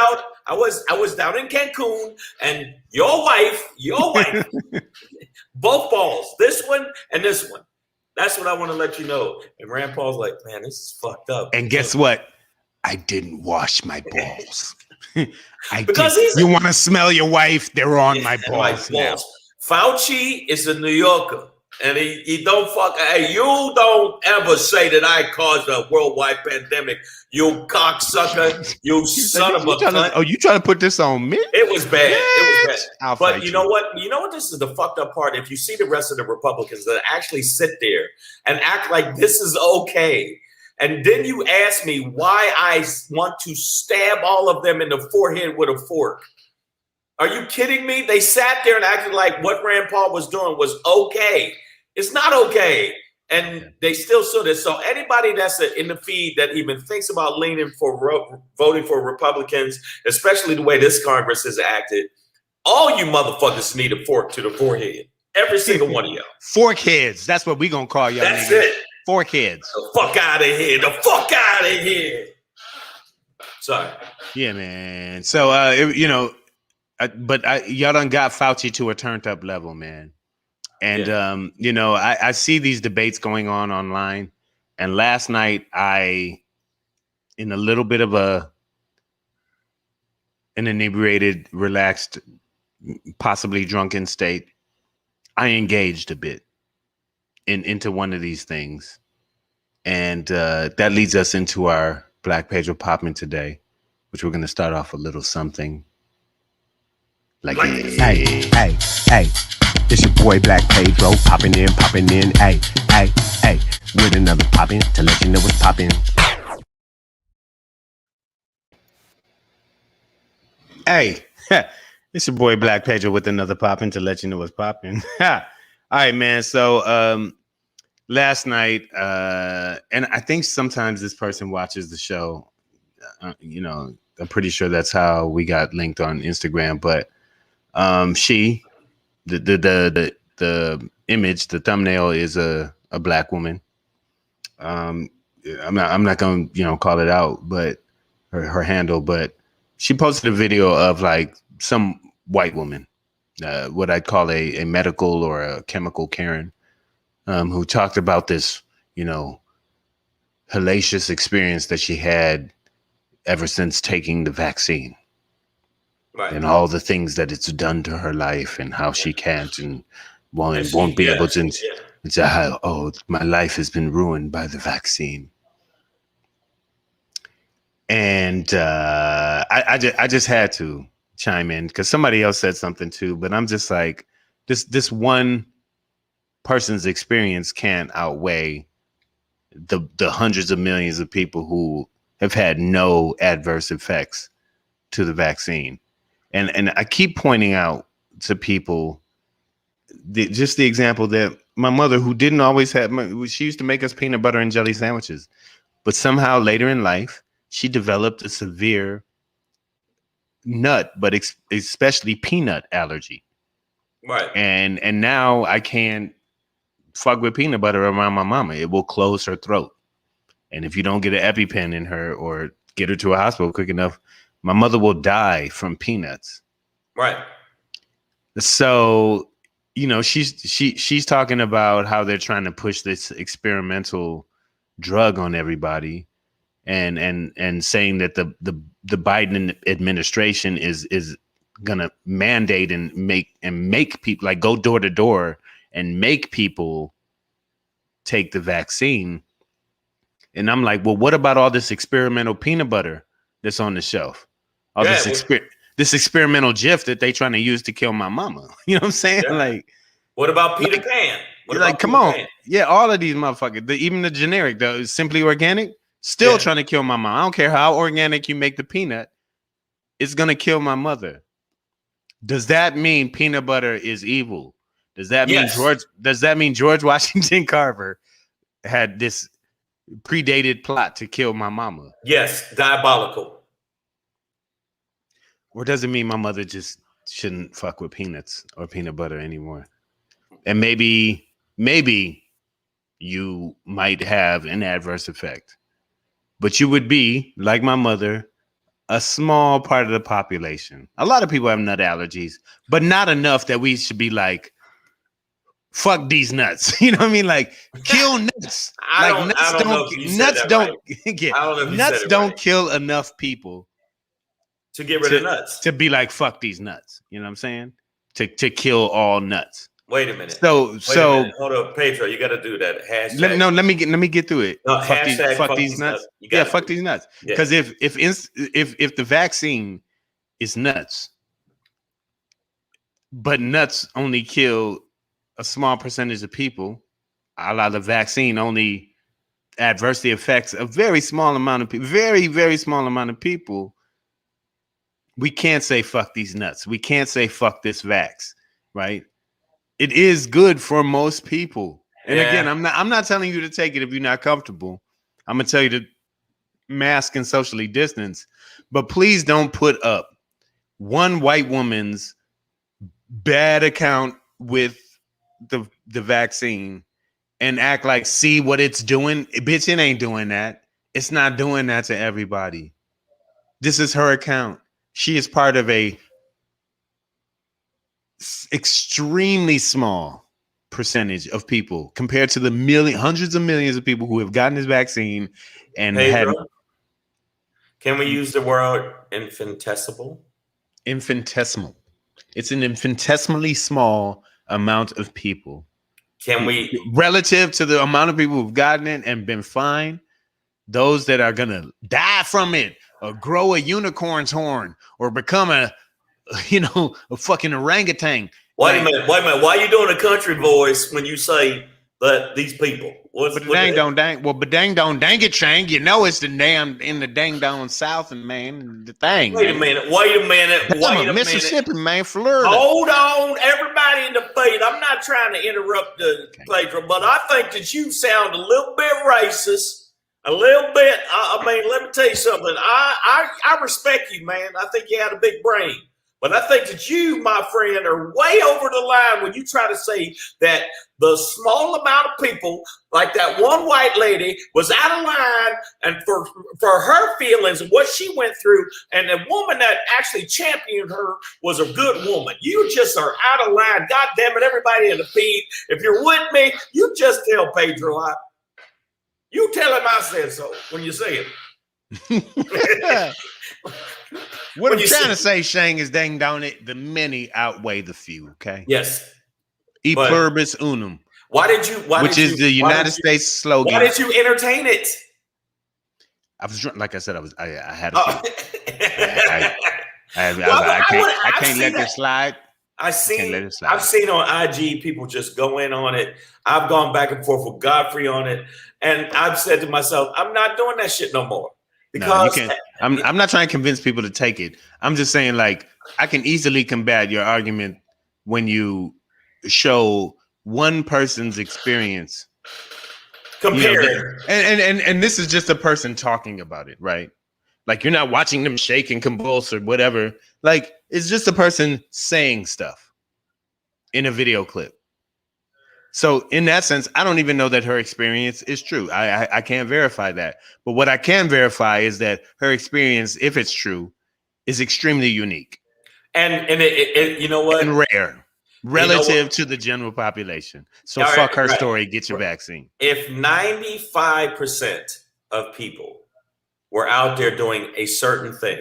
down in Cancun, and your wife, both balls, this one and this one. That's what I want to let you know. And Rand Paul's like, man, this is fucked up. And guess what? I didn't wash my balls. Because you want to smell your wife? They're on my balls now. Fauci is a New Yorker. And he don't fuck. Hey, you don't ever say that I caused a worldwide pandemic. You cocksucker. You son of a cunt. Oh, you trying to put this on me? It was bad. It was bad. But you know what? You know what? This is the fucked up part. If you see the rest of the Republicans that actually sit there and act like this is okay, and then you ask me why I want to stab all of them in the forehead with a fork. Are you kidding me? They sat there and acted like what Rand Paul was doing was okay. It's not okay. And they still stood it. So anybody that's in the feed that even thinks about leaning for voting for Republicans, especially the way this Congress has acted, all you motherfuckers need a fork to the forehead. Every single one of y'all. Fork heads. That's what we gonna call y'all. That's niggas. it. Fork heads. The fuck out of here. The fuck out of here. Sorry. Yeah, man. So, y'all done got Fauci to a turned up level, man. And, I see these debates going on online. And last night, in a little bit of an inebriated, relaxed, possibly drunken state, I engaged a bit into one of these things. And that leads us into our Black Pedro Poppin' today, which we're going to start off a little something. Like hey. It's your boy Black Pedro popping in, hey, with another poppin' to let you know what's poppin'. Hey, it's your boy Black Pedro with another poppin' to let you know what's poppin'. All right, man. So last night, and I think sometimes this person watches the show. I'm pretty sure that's how we got linked on Instagram. But the image, the thumbnail is a Black woman. I'm not gonna call it out, but her handle, but she posted a video of like some white woman, what I'd call a medical or a chemical Karen, who talked about this, hellacious experience that she had ever since taking the vaccine. Right. And all the things that it's done to her life and how she can't and won't be able to. It's how, my life has been ruined by the vaccine. And I just had to chime in because somebody else said something too. But I'm just like, this one person's experience can't outweigh the hundreds of millions of people who have had no adverse effects to the vaccine. And I keep pointing out to people just the example that my mother, who didn't always have, she used to make us peanut butter and jelly sandwiches, but somehow later in life, she developed a severe nut, but especially peanut allergy. Right. And now I can't fuck with peanut butter around my mama. It will close her throat. And if you don't get an EpiPen in her or get her to a hospital quick enough, my mother will die from peanuts. Right. So, she's talking about how they're trying to push this experimental drug on everybody, and saying that the Biden administration is gonna mandate and make people, like, go door to door and make people take the vaccine. And I'm like, well, what about all this experimental peanut butter that's on the shelf? This experimental Jif that they trying to use to kill my mama. You know what I'm saying? Yeah. Like, what about Peter Pan? Come on. Yeah, all of these motherfuckers, even the generic, the Simply Organic, still trying to kill my mom. I don't care how organic you make the peanut, it's gonna kill my mother. Does that mean peanut butter is evil? Does that mean George Washington Carver had this predated plot to kill my mama? Yes, diabolical. Or does it mean my mother just shouldn't fuck with peanuts or peanut butter anymore? And maybe you might have an adverse effect, but you would be, like my mother, a small part of the population. A lot of people have nut allergies, but not enough that we should be like, fuck these nuts. You know what I mean? Like, kill nuts. Nuts don't kill enough people to get rid of nuts. To be like, fuck these nuts. You know what I'm saying? to kill all nuts. Wait a minute. So Hold up, Pedro. You got to do that hashtag. Let me get through it. No, fuck these nuts. Yeah, fuck these nuts. Because if the vaccine is nuts, but nuts only kill a small percentage of people, a lot of vaccine only adversely affects a very small amount of people, very, very small amount of people. We can't say fuck these nuts. We can't say fuck this vax, right? It is good for most people. And again, I'm not telling you to take it if you're not comfortable. I'm gonna tell you to mask and socially distance, but please don't put up one white woman's bad account with the vaccine and act like, see what it's doing. Bitch, it ain't doing that. It's not doing that to everybody. This is her account. She is part of a extremely small percentage of people compared to the hundreds of millions of people who have gotten this vaccine and Can we use the word infinitesimal? Infinitesimal. It's an infinitesimally small amount of people. Can we, relative to the amount of people who've gotten it and been fine, those that are gonna die from it or grow a unicorn's horn or become a fucking orangutan. Wait a minute. Why are you doing a country voice when you say that these people? But dang don't dang it, Shang. You know it's the damn in the dang down South, and man, the thing. Wait a minute. I'm a Mississippi, man, Florida. Hold on, everybody in the feed. I'm not trying to interrupt the Pedro, but I think that you sound a little bit racist. A little bit. I mean, let me tell you something. I respect you, man. I think you had a big brain. But I think that you, my friend, are way over the line when you try to say that the small amount of people, like that one white lady, was out of line and for her feelings and what she went through, and the woman that actually championed her was a good woman. You just are out of line. God damn it, everybody in the feed. If you're with me, you just tell Pedro. You tell him I said so when you say it. What I'm trying to say, Shang, is dang down it, the many outweigh the few, okay? Yes. E pluribus unum. Which is the United States slogan. Why did you entertain it? I was like I said, I had I can't let this slide. I've seen on IG people just go in on it. I've gone back and forth with Godfrey on it. And I've said to myself, I'm not doing that shit no more. Because I'm not trying to convince people to take it. I'm just saying, like, I can easily combat your argument when you show one person's experience. Compare. And this is just a person talking about it, right? Like, you're not watching them shake and convulse or whatever. Like, it's just a person saying stuff in a video clip. So in that sense, I don't even know that her experience is true. I can't verify that. But what I can verify is that her experience, if it's true, is extremely unique. And you know what? And rare relative to the general population. So fuck her story, get your vaccine. If 95% of people were out there doing a certain thing,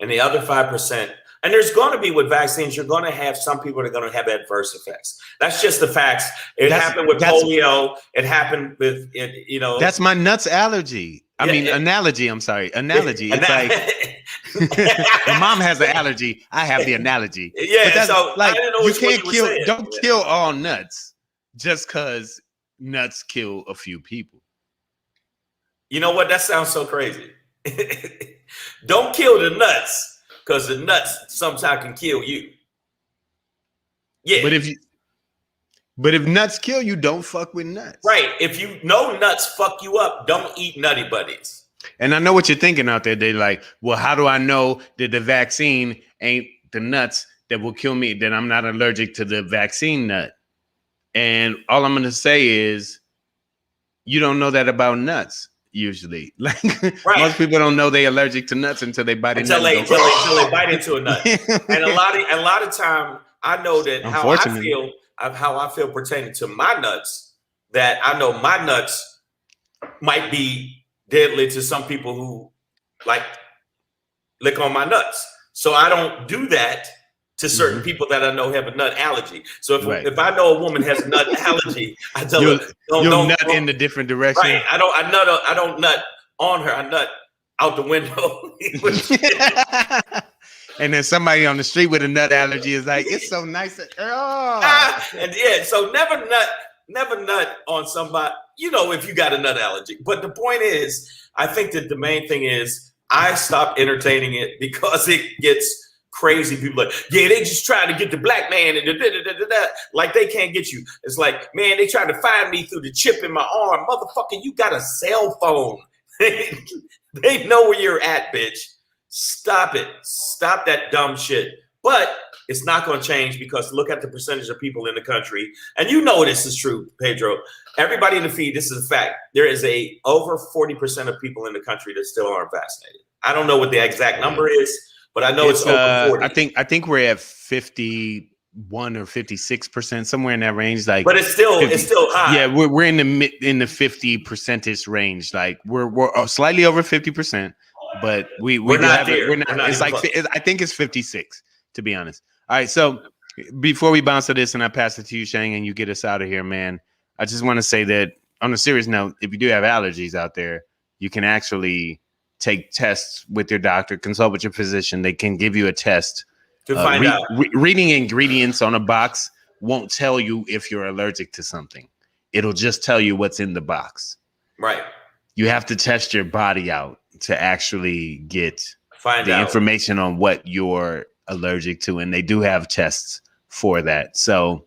and the other 5%, and there's going to be with vaccines, you're going to have some people that are going to have adverse effects. That's just the facts. It happened with polio. It happened with it. You know, that's my nuts allergy. Analogy. I'm sorry, analogy. It's like my mom has an allergy. I have the analogy. Yeah, so like you can't kill. Don't kill all nuts just because nuts kill a few people. You know what? That sounds so crazy. Don't kill the nuts. Because the nuts sometimes can kill you. Yeah. But if nuts kill you, don't fuck with nuts. Right. If you know nuts fuck you up, don't eat Nutty Buddies. And I know what you're thinking out there. They're like, well, how do I know that the vaccine ain't the nuts that will kill me, that I'm not allergic to the vaccine nut? And all I'm going to say is you don't know that about nuts. Usually, like most people don't know they're allergic to nuts until they bite into they bite into a nut. And a lot of time, I know that how I feel pertaining to my nuts. That I know my nuts might be deadly to some people who like lick on my nuts. So I don't do that to certain people that I know have a nut allergy. So if I know a woman has a nut allergy, I tell her don't nut in the different direction. Right. I don't nut on her. I nut out the window. And then somebody on the street with a nut allergy is like, it's so nice. So never nut on somebody, if you got a nut allergy. But the point is, I think that the main thing is I stopped entertaining it because it gets crazy. People like, yeah, they just trying to get the black man and like they can't get you. It's like, man, they trying to find me through the chip in my arm. Motherfucker, you got a cell phone. They know where you're at, bitch. Stop it. Stop that dumb shit. But it's not going to change because look at the percentage of people in the country. And this is true, Pedro. Everybody in the feed, this is a fact. There is over 40% of people in the country that still aren't vaccinated. I don't know what the exact number is, but I know it's over 40. I think we're at 51 or 56%, somewhere in that range. Like, but it's still high. Yeah, we're in the 50% range. Like we're slightly over 50%, but we're not there. We're not. It's like I think it's 56, to be honest. All right, so before we bounce to this and I pass it to you, Shang, and you get us out of here, man, I just want to say that on a serious note, if you do have allergies out there, you can actually take tests with your doctor, consult with your physician. They can give you a test to find out. Reading ingredients on a box won't tell you if you're allergic to something. It'll just tell you what's in the box. Right. You have to test your body out to actually find out information on what you're allergic to, and they do have tests for that. So,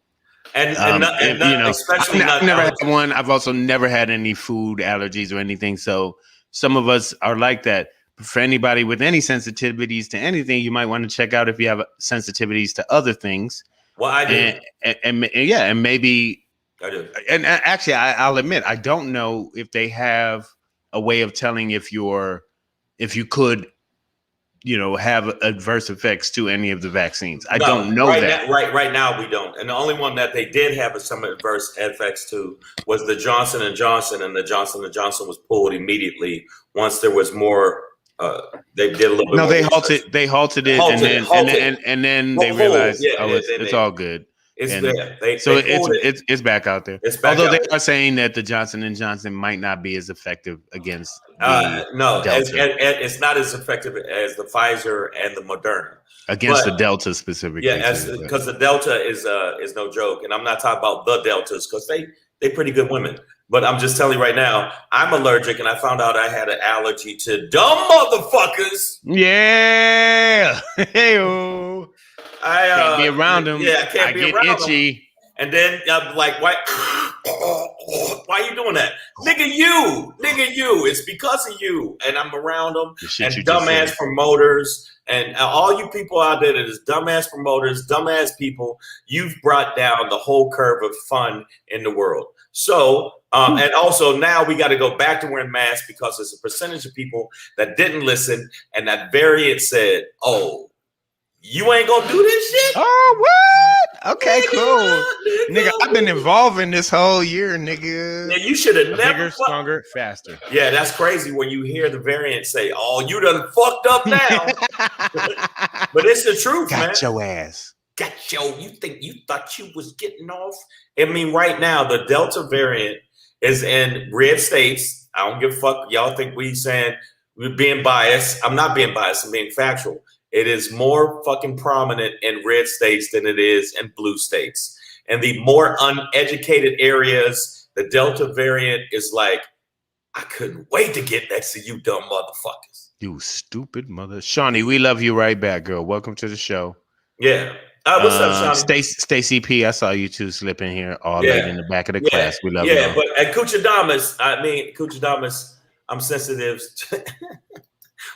especially I've never had one. I've also never had any food allergies or anything. So some of us are like that. For anybody with any sensitivities to anything, you might want to check out if you have sensitivities to other things. Well, I do, and maybe I do. And actually, I'll admit I don't know if they have a way of telling if you could have adverse effects to any of the vaccines. I don't know that. Right now, we don't. And the only one that they did have some adverse effects to was the Johnson & Johnson, and the Johnson & Johnson was pulled immediately once there was more. They did a little bit. No, they halted it, and then they realized, it's all good. It's back out there. Although they are saying that the Johnson & Johnson might not be as effective against Delta. It's not as effective as the Pfizer and the Moderna. Against the Delta specifically. Yeah, because the Delta is no joke. And I'm not talking about the Deltas because they pretty good women. But I'm just telling you right now, I'm allergic, and I found out I had an allergy to dumb motherfuckers. Yeah. Hey-o. I can't be around them. Yeah, I can't be around itchy. Them. And then I'm like, why are you doing that? Nigga, you. It's because of you. And I'm around them. And dumbass promoters. And all you people out there that is dumbass promoters, dumbass people, you've brought down the whole curve of fun in the world. So, and also now we got to go back to wearing masks because there's a percentage of people that didn't listen. And that variant said, oh, you ain't gonna do this shit? Oh, what? Okay, cool. Nigga, I've been involved in this whole year, nigga. Yeah, you should have never. Bigger, stronger, faster. Yeah, that's crazy when you hear the variant say, oh, you done fucked up now. But it's the truth, man. Got your ass. You thought you was getting off? I mean, right now, the Delta variant is in red states. I don't give a fuck. Y'all think we're being biased. I'm not being biased. I'm being factual. It is more fucking prominent in red states than it is in blue states. And the more uneducated areas, the Delta variant is like, I couldn't wait to get next to you dumb motherfuckers. You stupid mother. Shawnee, we love you right back, girl. Welcome to the show. Yeah. What's up, Shawnee? Stacy P, I saw you two slip in here all late in the back of the class. We love you. Yeah, but at Kuchadamas, I'm sensitive.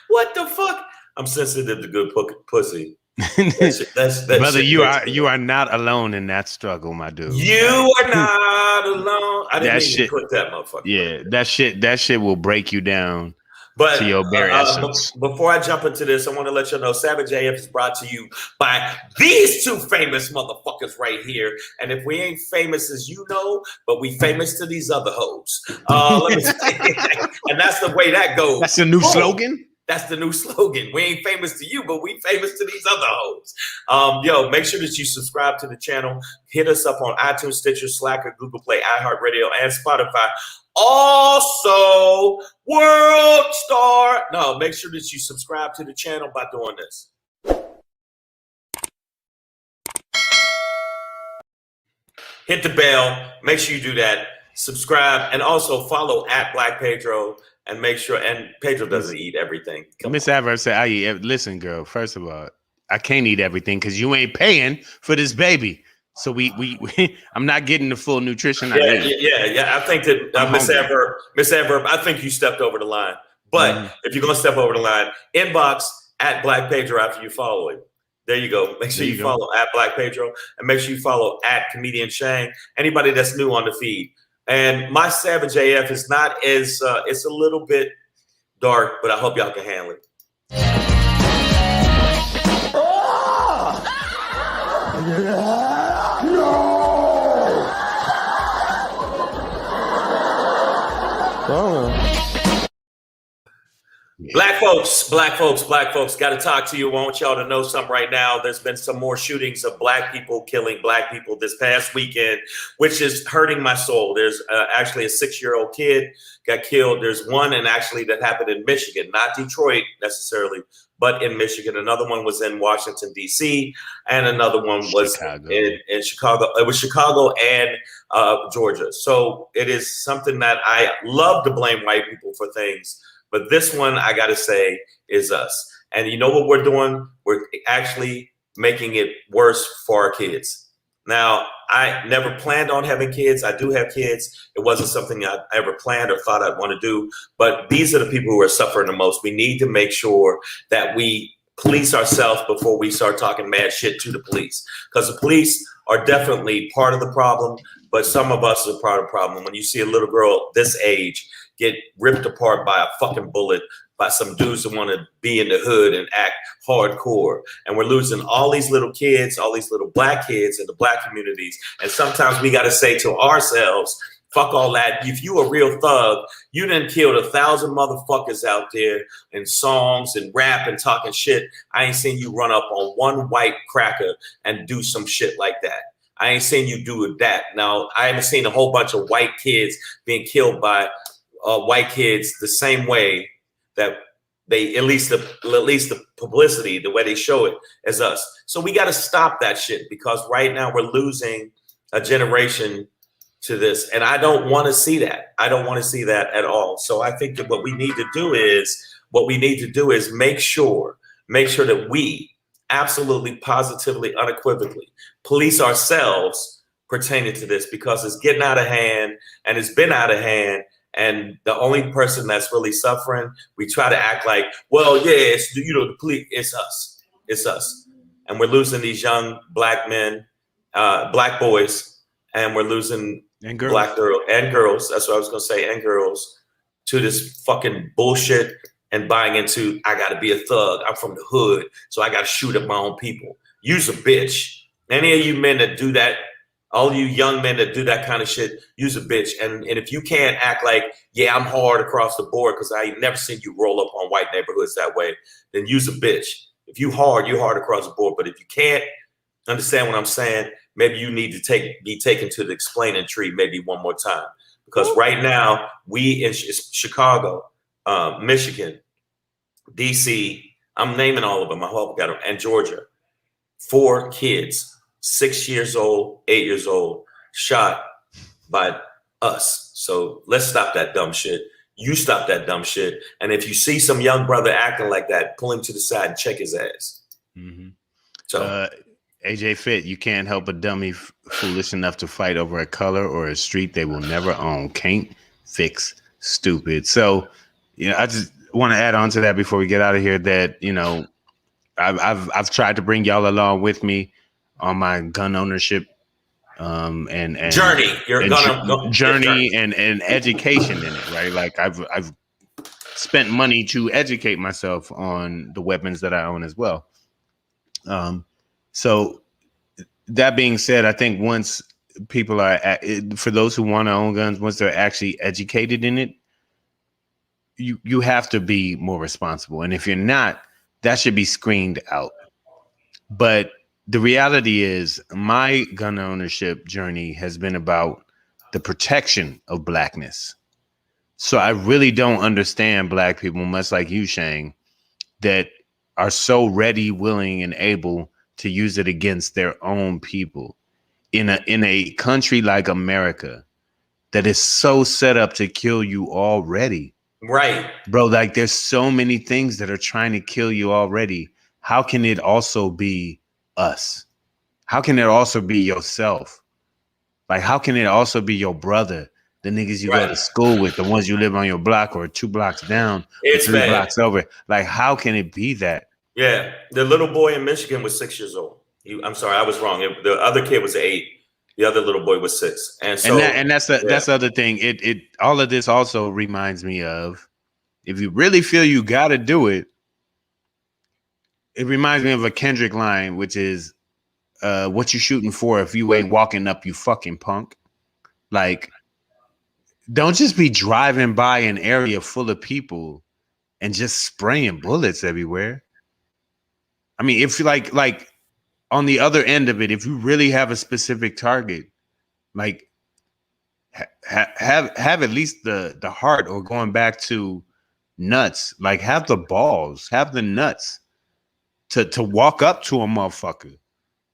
What the fuck? I'm sensitive to good pussy. That's brother. You are not alone in that struggle, my dude. You are not alone. I didn't even put that motherfucker. Yeah, that shit will break you down. But to your bare essence. Before I jump into this, I want to let you know Savage AF is brought to you by these two famous motherfuckers right here. And if we ain't famous as you know, but we famous to these other hoes. Let me say, and that's the way that goes. That's a new slogan. That's the new slogan. We ain't famous to you, but we famous to these other hoes. Make sure that you subscribe to the channel. Hit us up on iTunes, Stitcher, Slacker, Google Play, iHeartRadio, and Spotify. Also, World Star. No, make sure that you subscribe to the channel by doing this. Hit the bell. Make sure you do that. Subscribe and also follow at Black Pedro. And make sure, and Pedro doesn't eat everything. Miss Adverse said, I eat. Listen, girl, first of all, I can't eat everything because you ain't paying for this baby. So we I'm not getting the full nutrition I need. Yeah. I think that Miss Adverb, I think you stepped over the line. But if you're going to step over the line, inbox at Black Pedro after you follow him. There you go. Make sure you follow at Black Pedro and make sure you follow at Comedian Shang. Anybody that's new on the feed. And my Savage AF is not as, it's a little bit dark, but I hope y'all can handle it. Black folks, got to talk to you. I want y'all to know something right now. There's been some more shootings of black people killing black people this past weekend, which is hurting my soul. There's actually a 6-year-old kid got killed. There's one, and actually that happened in Michigan, not Detroit necessarily, but in Michigan. Another one was in Washington, D.C., and another one was in Chicago. It was Chicago and Georgia. So it is something that I love to blame white people for things. But this one, I got to say, is us. And you know what we're doing? We're actually making it worse for our kids. Now, I never planned on having kids. I do have kids. It wasn't something I ever planned or thought I'd want to do. But these are the people who are suffering the most. We need to make sure that we police ourselves before we start talking mad shit to the police. Because the police are definitely part of the problem, but some of us are part of the problem. When you see a little girl this age get ripped apart by a fucking bullet by some dudes that want to be in the hood and act hardcore. And we're losing all these little kids, all these little black kids in the black communities. And sometimes we got to say to ourselves, fuck all that. If you a real thug, you done killed 1,000 motherfuckers out there in songs and rap and talking shit. I ain't seen you run up on one white cracker and do some shit like that. I ain't seen you do that. Now, I haven't seen a whole bunch of white kids being killed by white kids the same way that they, at least the publicity, the way they show it as us. So we got to stop that shit, because right now we're losing a generation to this. And I don't want to see that. I don't want to see that at all. So I think that what we need to do is make sure that we absolutely, positively, unequivocally police ourselves pertaining to this, because it's getting out of hand, and it's been out of hand. And the only person that's really suffering, we try to act like, well, yeah, it's, the police, it's us. And we're losing these young black men, black boys, and we're losing black girls. That's what I was going to say, and girls, to this fucking bullshit and buying into, I got to be a thug. I'm from the hood, so I got to shoot at my own people. You's a bitch. Any of you men that do that, all you young men that do that kind of shit, you's a bitch. And if you can't act like, yeah, I'm hard across the board because I ain't never seen you roll up on white neighborhoods that way, then you's a bitch. If you're hard across the board. But if you can't understand what I'm saying, maybe you need to be taken to the explaining tree maybe one more time. Because right now, we in Chicago, Michigan, DC, I'm naming all of them, I hope I got them, and Georgia, 4 kids, 6 years old, 8 years old, shot by us. So let's stop that dumb shit. You stop that dumb shit. And if you see some young brother acting like that, pull him to the side and check his ass. Mm-hmm. So AJ Fit, you can't help a dummy foolish enough to fight over a color or a street they will never own. Can't fix stupid. So, I just want to add on to that before we get out of here that, I've tried to bring y'all along with me on my gun ownership and journey, journey and education in it, right? Like I've spent money to educate myself on the weapons that I own as well. So that being said, I think once people are, for those who want to own guns, once they're actually educated in it, you have to be more responsible. And if you're not, that should be screened out. But the reality is my gun ownership journey has been about the protection of blackness. So I really don't understand black people, much like you, Shang, that are so ready, willing, and able to use it against their own people in a country like America that is so set up to kill you already. Right. Bro, like there's so many things that are trying to kill you already. How can it also be us? How can it also be yourself? Like, how can it also be your brother, the niggas you go to school with, the ones you live on your block or 2 blocks down, or 3 blocks over? Like, how can it be that? Yeah. The little boy in Michigan was 6 years old. I'm sorry, I was wrong. The other kid was 8. The other little boy was 6. And so that's the other thing. It all of this also reminds me of, if you really feel you gotta do it, it reminds me of a Kendrick line, which is, what you shooting for if you ain't walking up, you fucking punk. Like, don't just be driving by an area full of people and just spraying bullets everywhere. I mean, if you like on the other end of it, if you really have a specific target, like have at least the heart, or going back to nuts, like have the balls, have the nuts to walk up to a motherfucker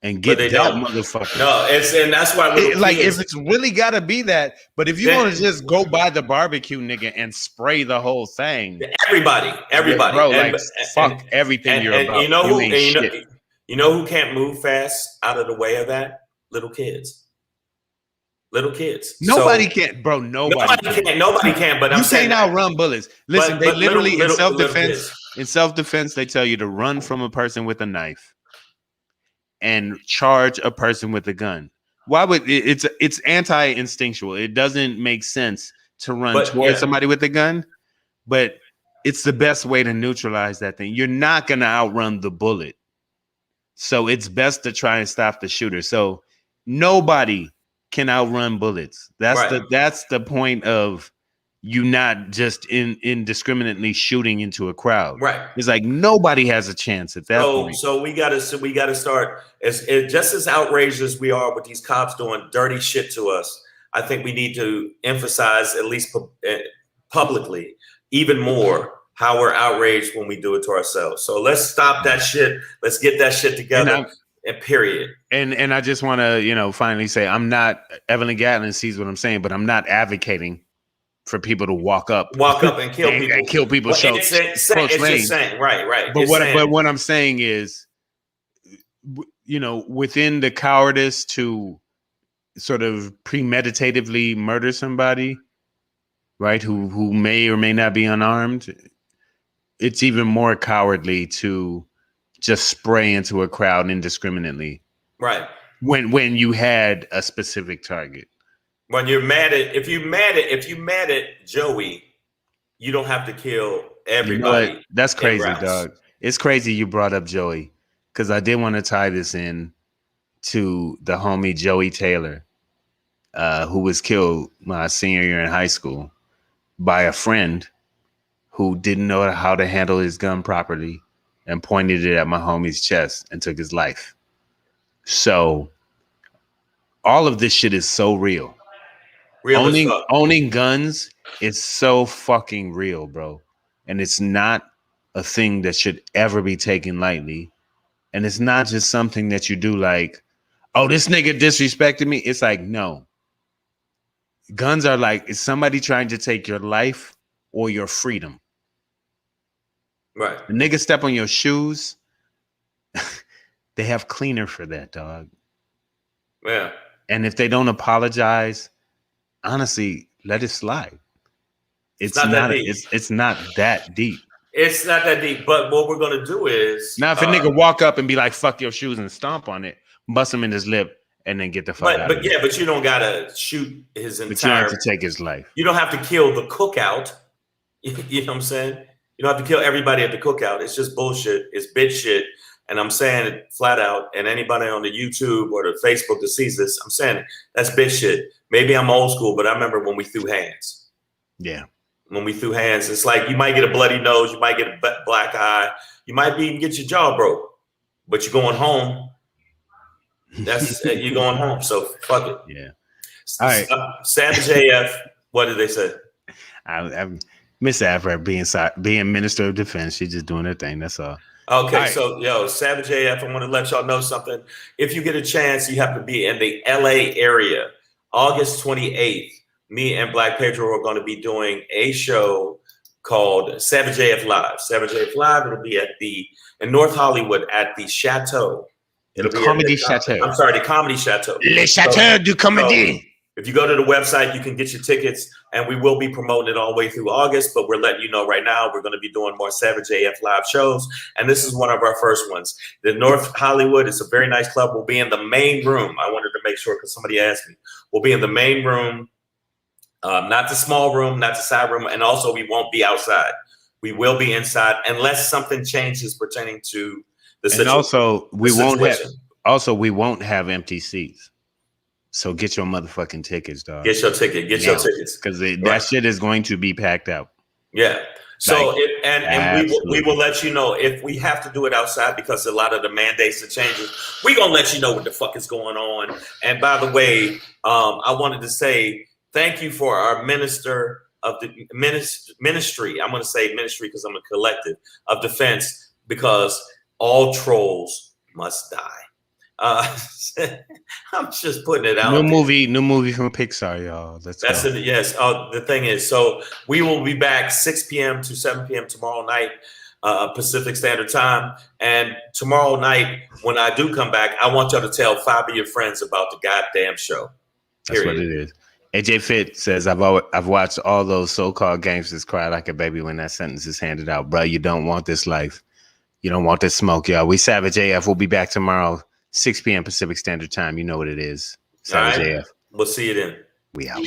and get that motherfucker. No, and that's why if it's really gotta be that. But if you want to just go by the barbecue, nigga, and spray the whole thing, everybody, bro, fuck everything you're about. You know who can't move fast out of the way of that? Little kids. Nobody can, bro. Nobody can. But you can't outrun bullets. Listen, they literally in self-defense. In self-defense, they tell you to run from a person with a knife and charge a person with a gun. Why would it's anti-instinctual? It doesn't make sense to run towards somebody with a gun, but it's the best way to neutralize that thing. You're not gonna outrun the bullet, so it's best to try and stop the shooter. So nobody can outrun bullets. That's the point of you not just indiscriminately shooting into a crowd. Right. It's like nobody has a chance at that point. So we gotta start just as outraged as we are with these cops doing dirty shit to us. I think we need to emphasize, at least publicly, even more how we're outraged when we do it to ourselves. So let's stop that shit. Let's get that shit together. And period. And I just want to, finally say, I'm not, Evelyn Gatlin sees what I'm saying, but I'm not advocating for people to walk up and kill people. And kill people. Well, it's just saying, right. But what I'm saying is, within the cowardice to sort of premeditatively murder somebody, right, who may or may not be unarmed, it's even more cowardly to just spray into a crowd indiscriminately. Right. When you had a specific target. When you're mad at, if you mad at Joey, you don't have to kill everybody. You know, that's crazy, dog. It's crazy you brought up Joey, because I did want to tie this in to the homie Joey Taylor, who was killed my senior year in high school by a friend who didn't know how to handle his gun properly and pointed it at my homie's chest and took his life. So all of this shit is so real. Owning guns is so fucking real, bro. And it's not a thing that should ever be taken lightly. And it's not just something that you do like, oh, this nigga disrespected me. It's like, no. Guns are like, is somebody trying to take your life or your freedom? Right. The nigga step on your shoes. They have cleaner for that, dog. Yeah. And if they don't apologize, honestly, let it slide. It's not that deep. It's not that deep. It's not that deep. But what we're gonna do is now, if a nigga walk up and be like, "Fuck your shoes" and stomp on it, bust him in his lip, and then get the fuck out. But but you don't gotta shoot his entire. But you don't have to take his life. You don't have to kill the cookout. You know what I'm saying? You don't have to kill everybody at the cookout. It's just bullshit. It's bitch shit. And I'm saying it flat out. And anybody on the YouTube or the Facebook that sees this, I'm saying it. That's bitch shit. Maybe I'm old school, but I remember when we threw hands. Yeah. when we threw hands. It's like you might get a bloody nose, you might get a black eye, you might even get your jaw broke, but you're going home. That's you're going home. So fuck it. Yeah. All right. Savage AF. What did they say? I Miss Afra being Minister of Defense. She's just doing her thing. That's all. Okay, all right. So Savage AF, I want to let y'all know something. If you get a chance, you have to be in the LA area. August 28th, me and Black Pedro are going to be doing a show called Savage AF Live. Savage AF Live, it'll be in North Hollywood at the Chateau. The Comedy Chateau. I'm sorry, the Comedy Chateau. Le Chateau du Comédie. If you go to the website, you can get your tickets, and we will be promoting it all the way through August, but we're letting you know right now we're going to be doing more Savage AF Live shows, and this is one of our first ones. The North Hollywood is a very nice club. We'll be in the main room. I wanted to make sure because somebody asked me. We'll be in the main room, not the small room, not the side room, and also we won't be outside. We will be inside unless something changes pertaining to the situation. And also, we won't have empty seats. So get your motherfucking tickets, dog. Get your ticket. Get your tickets. Because that shit is going to be packed out. Yeah. So we will let you know if we have to do it outside because a lot of the mandates and changes. We're gonna let you know what the fuck is going on. And by the way, I wanted to say thank you for our minister of the ministry. I'm gonna say ministry because I'm a collective of defense because all trolls must die. I'm just putting it out. New movie from Pixar, y'all. That's it. Yes. The thing is, so we will be back 6 p.m. to 7 p.m. tomorrow night, Pacific Standard Time. And tomorrow night, when I do come back, I want y'all to tell 5 of your friends about the goddamn show. That's what it is. AJ Fit says, I've watched all those so-called gangsters cry like a baby when that sentence is handed out. Bro, you don't want this life. You don't want this smoke, y'all. We Savage AF. We'll be back tomorrow. 6 p.m. Pacific Standard Time. You know what it is. Savage AF. We'll see you then. We out.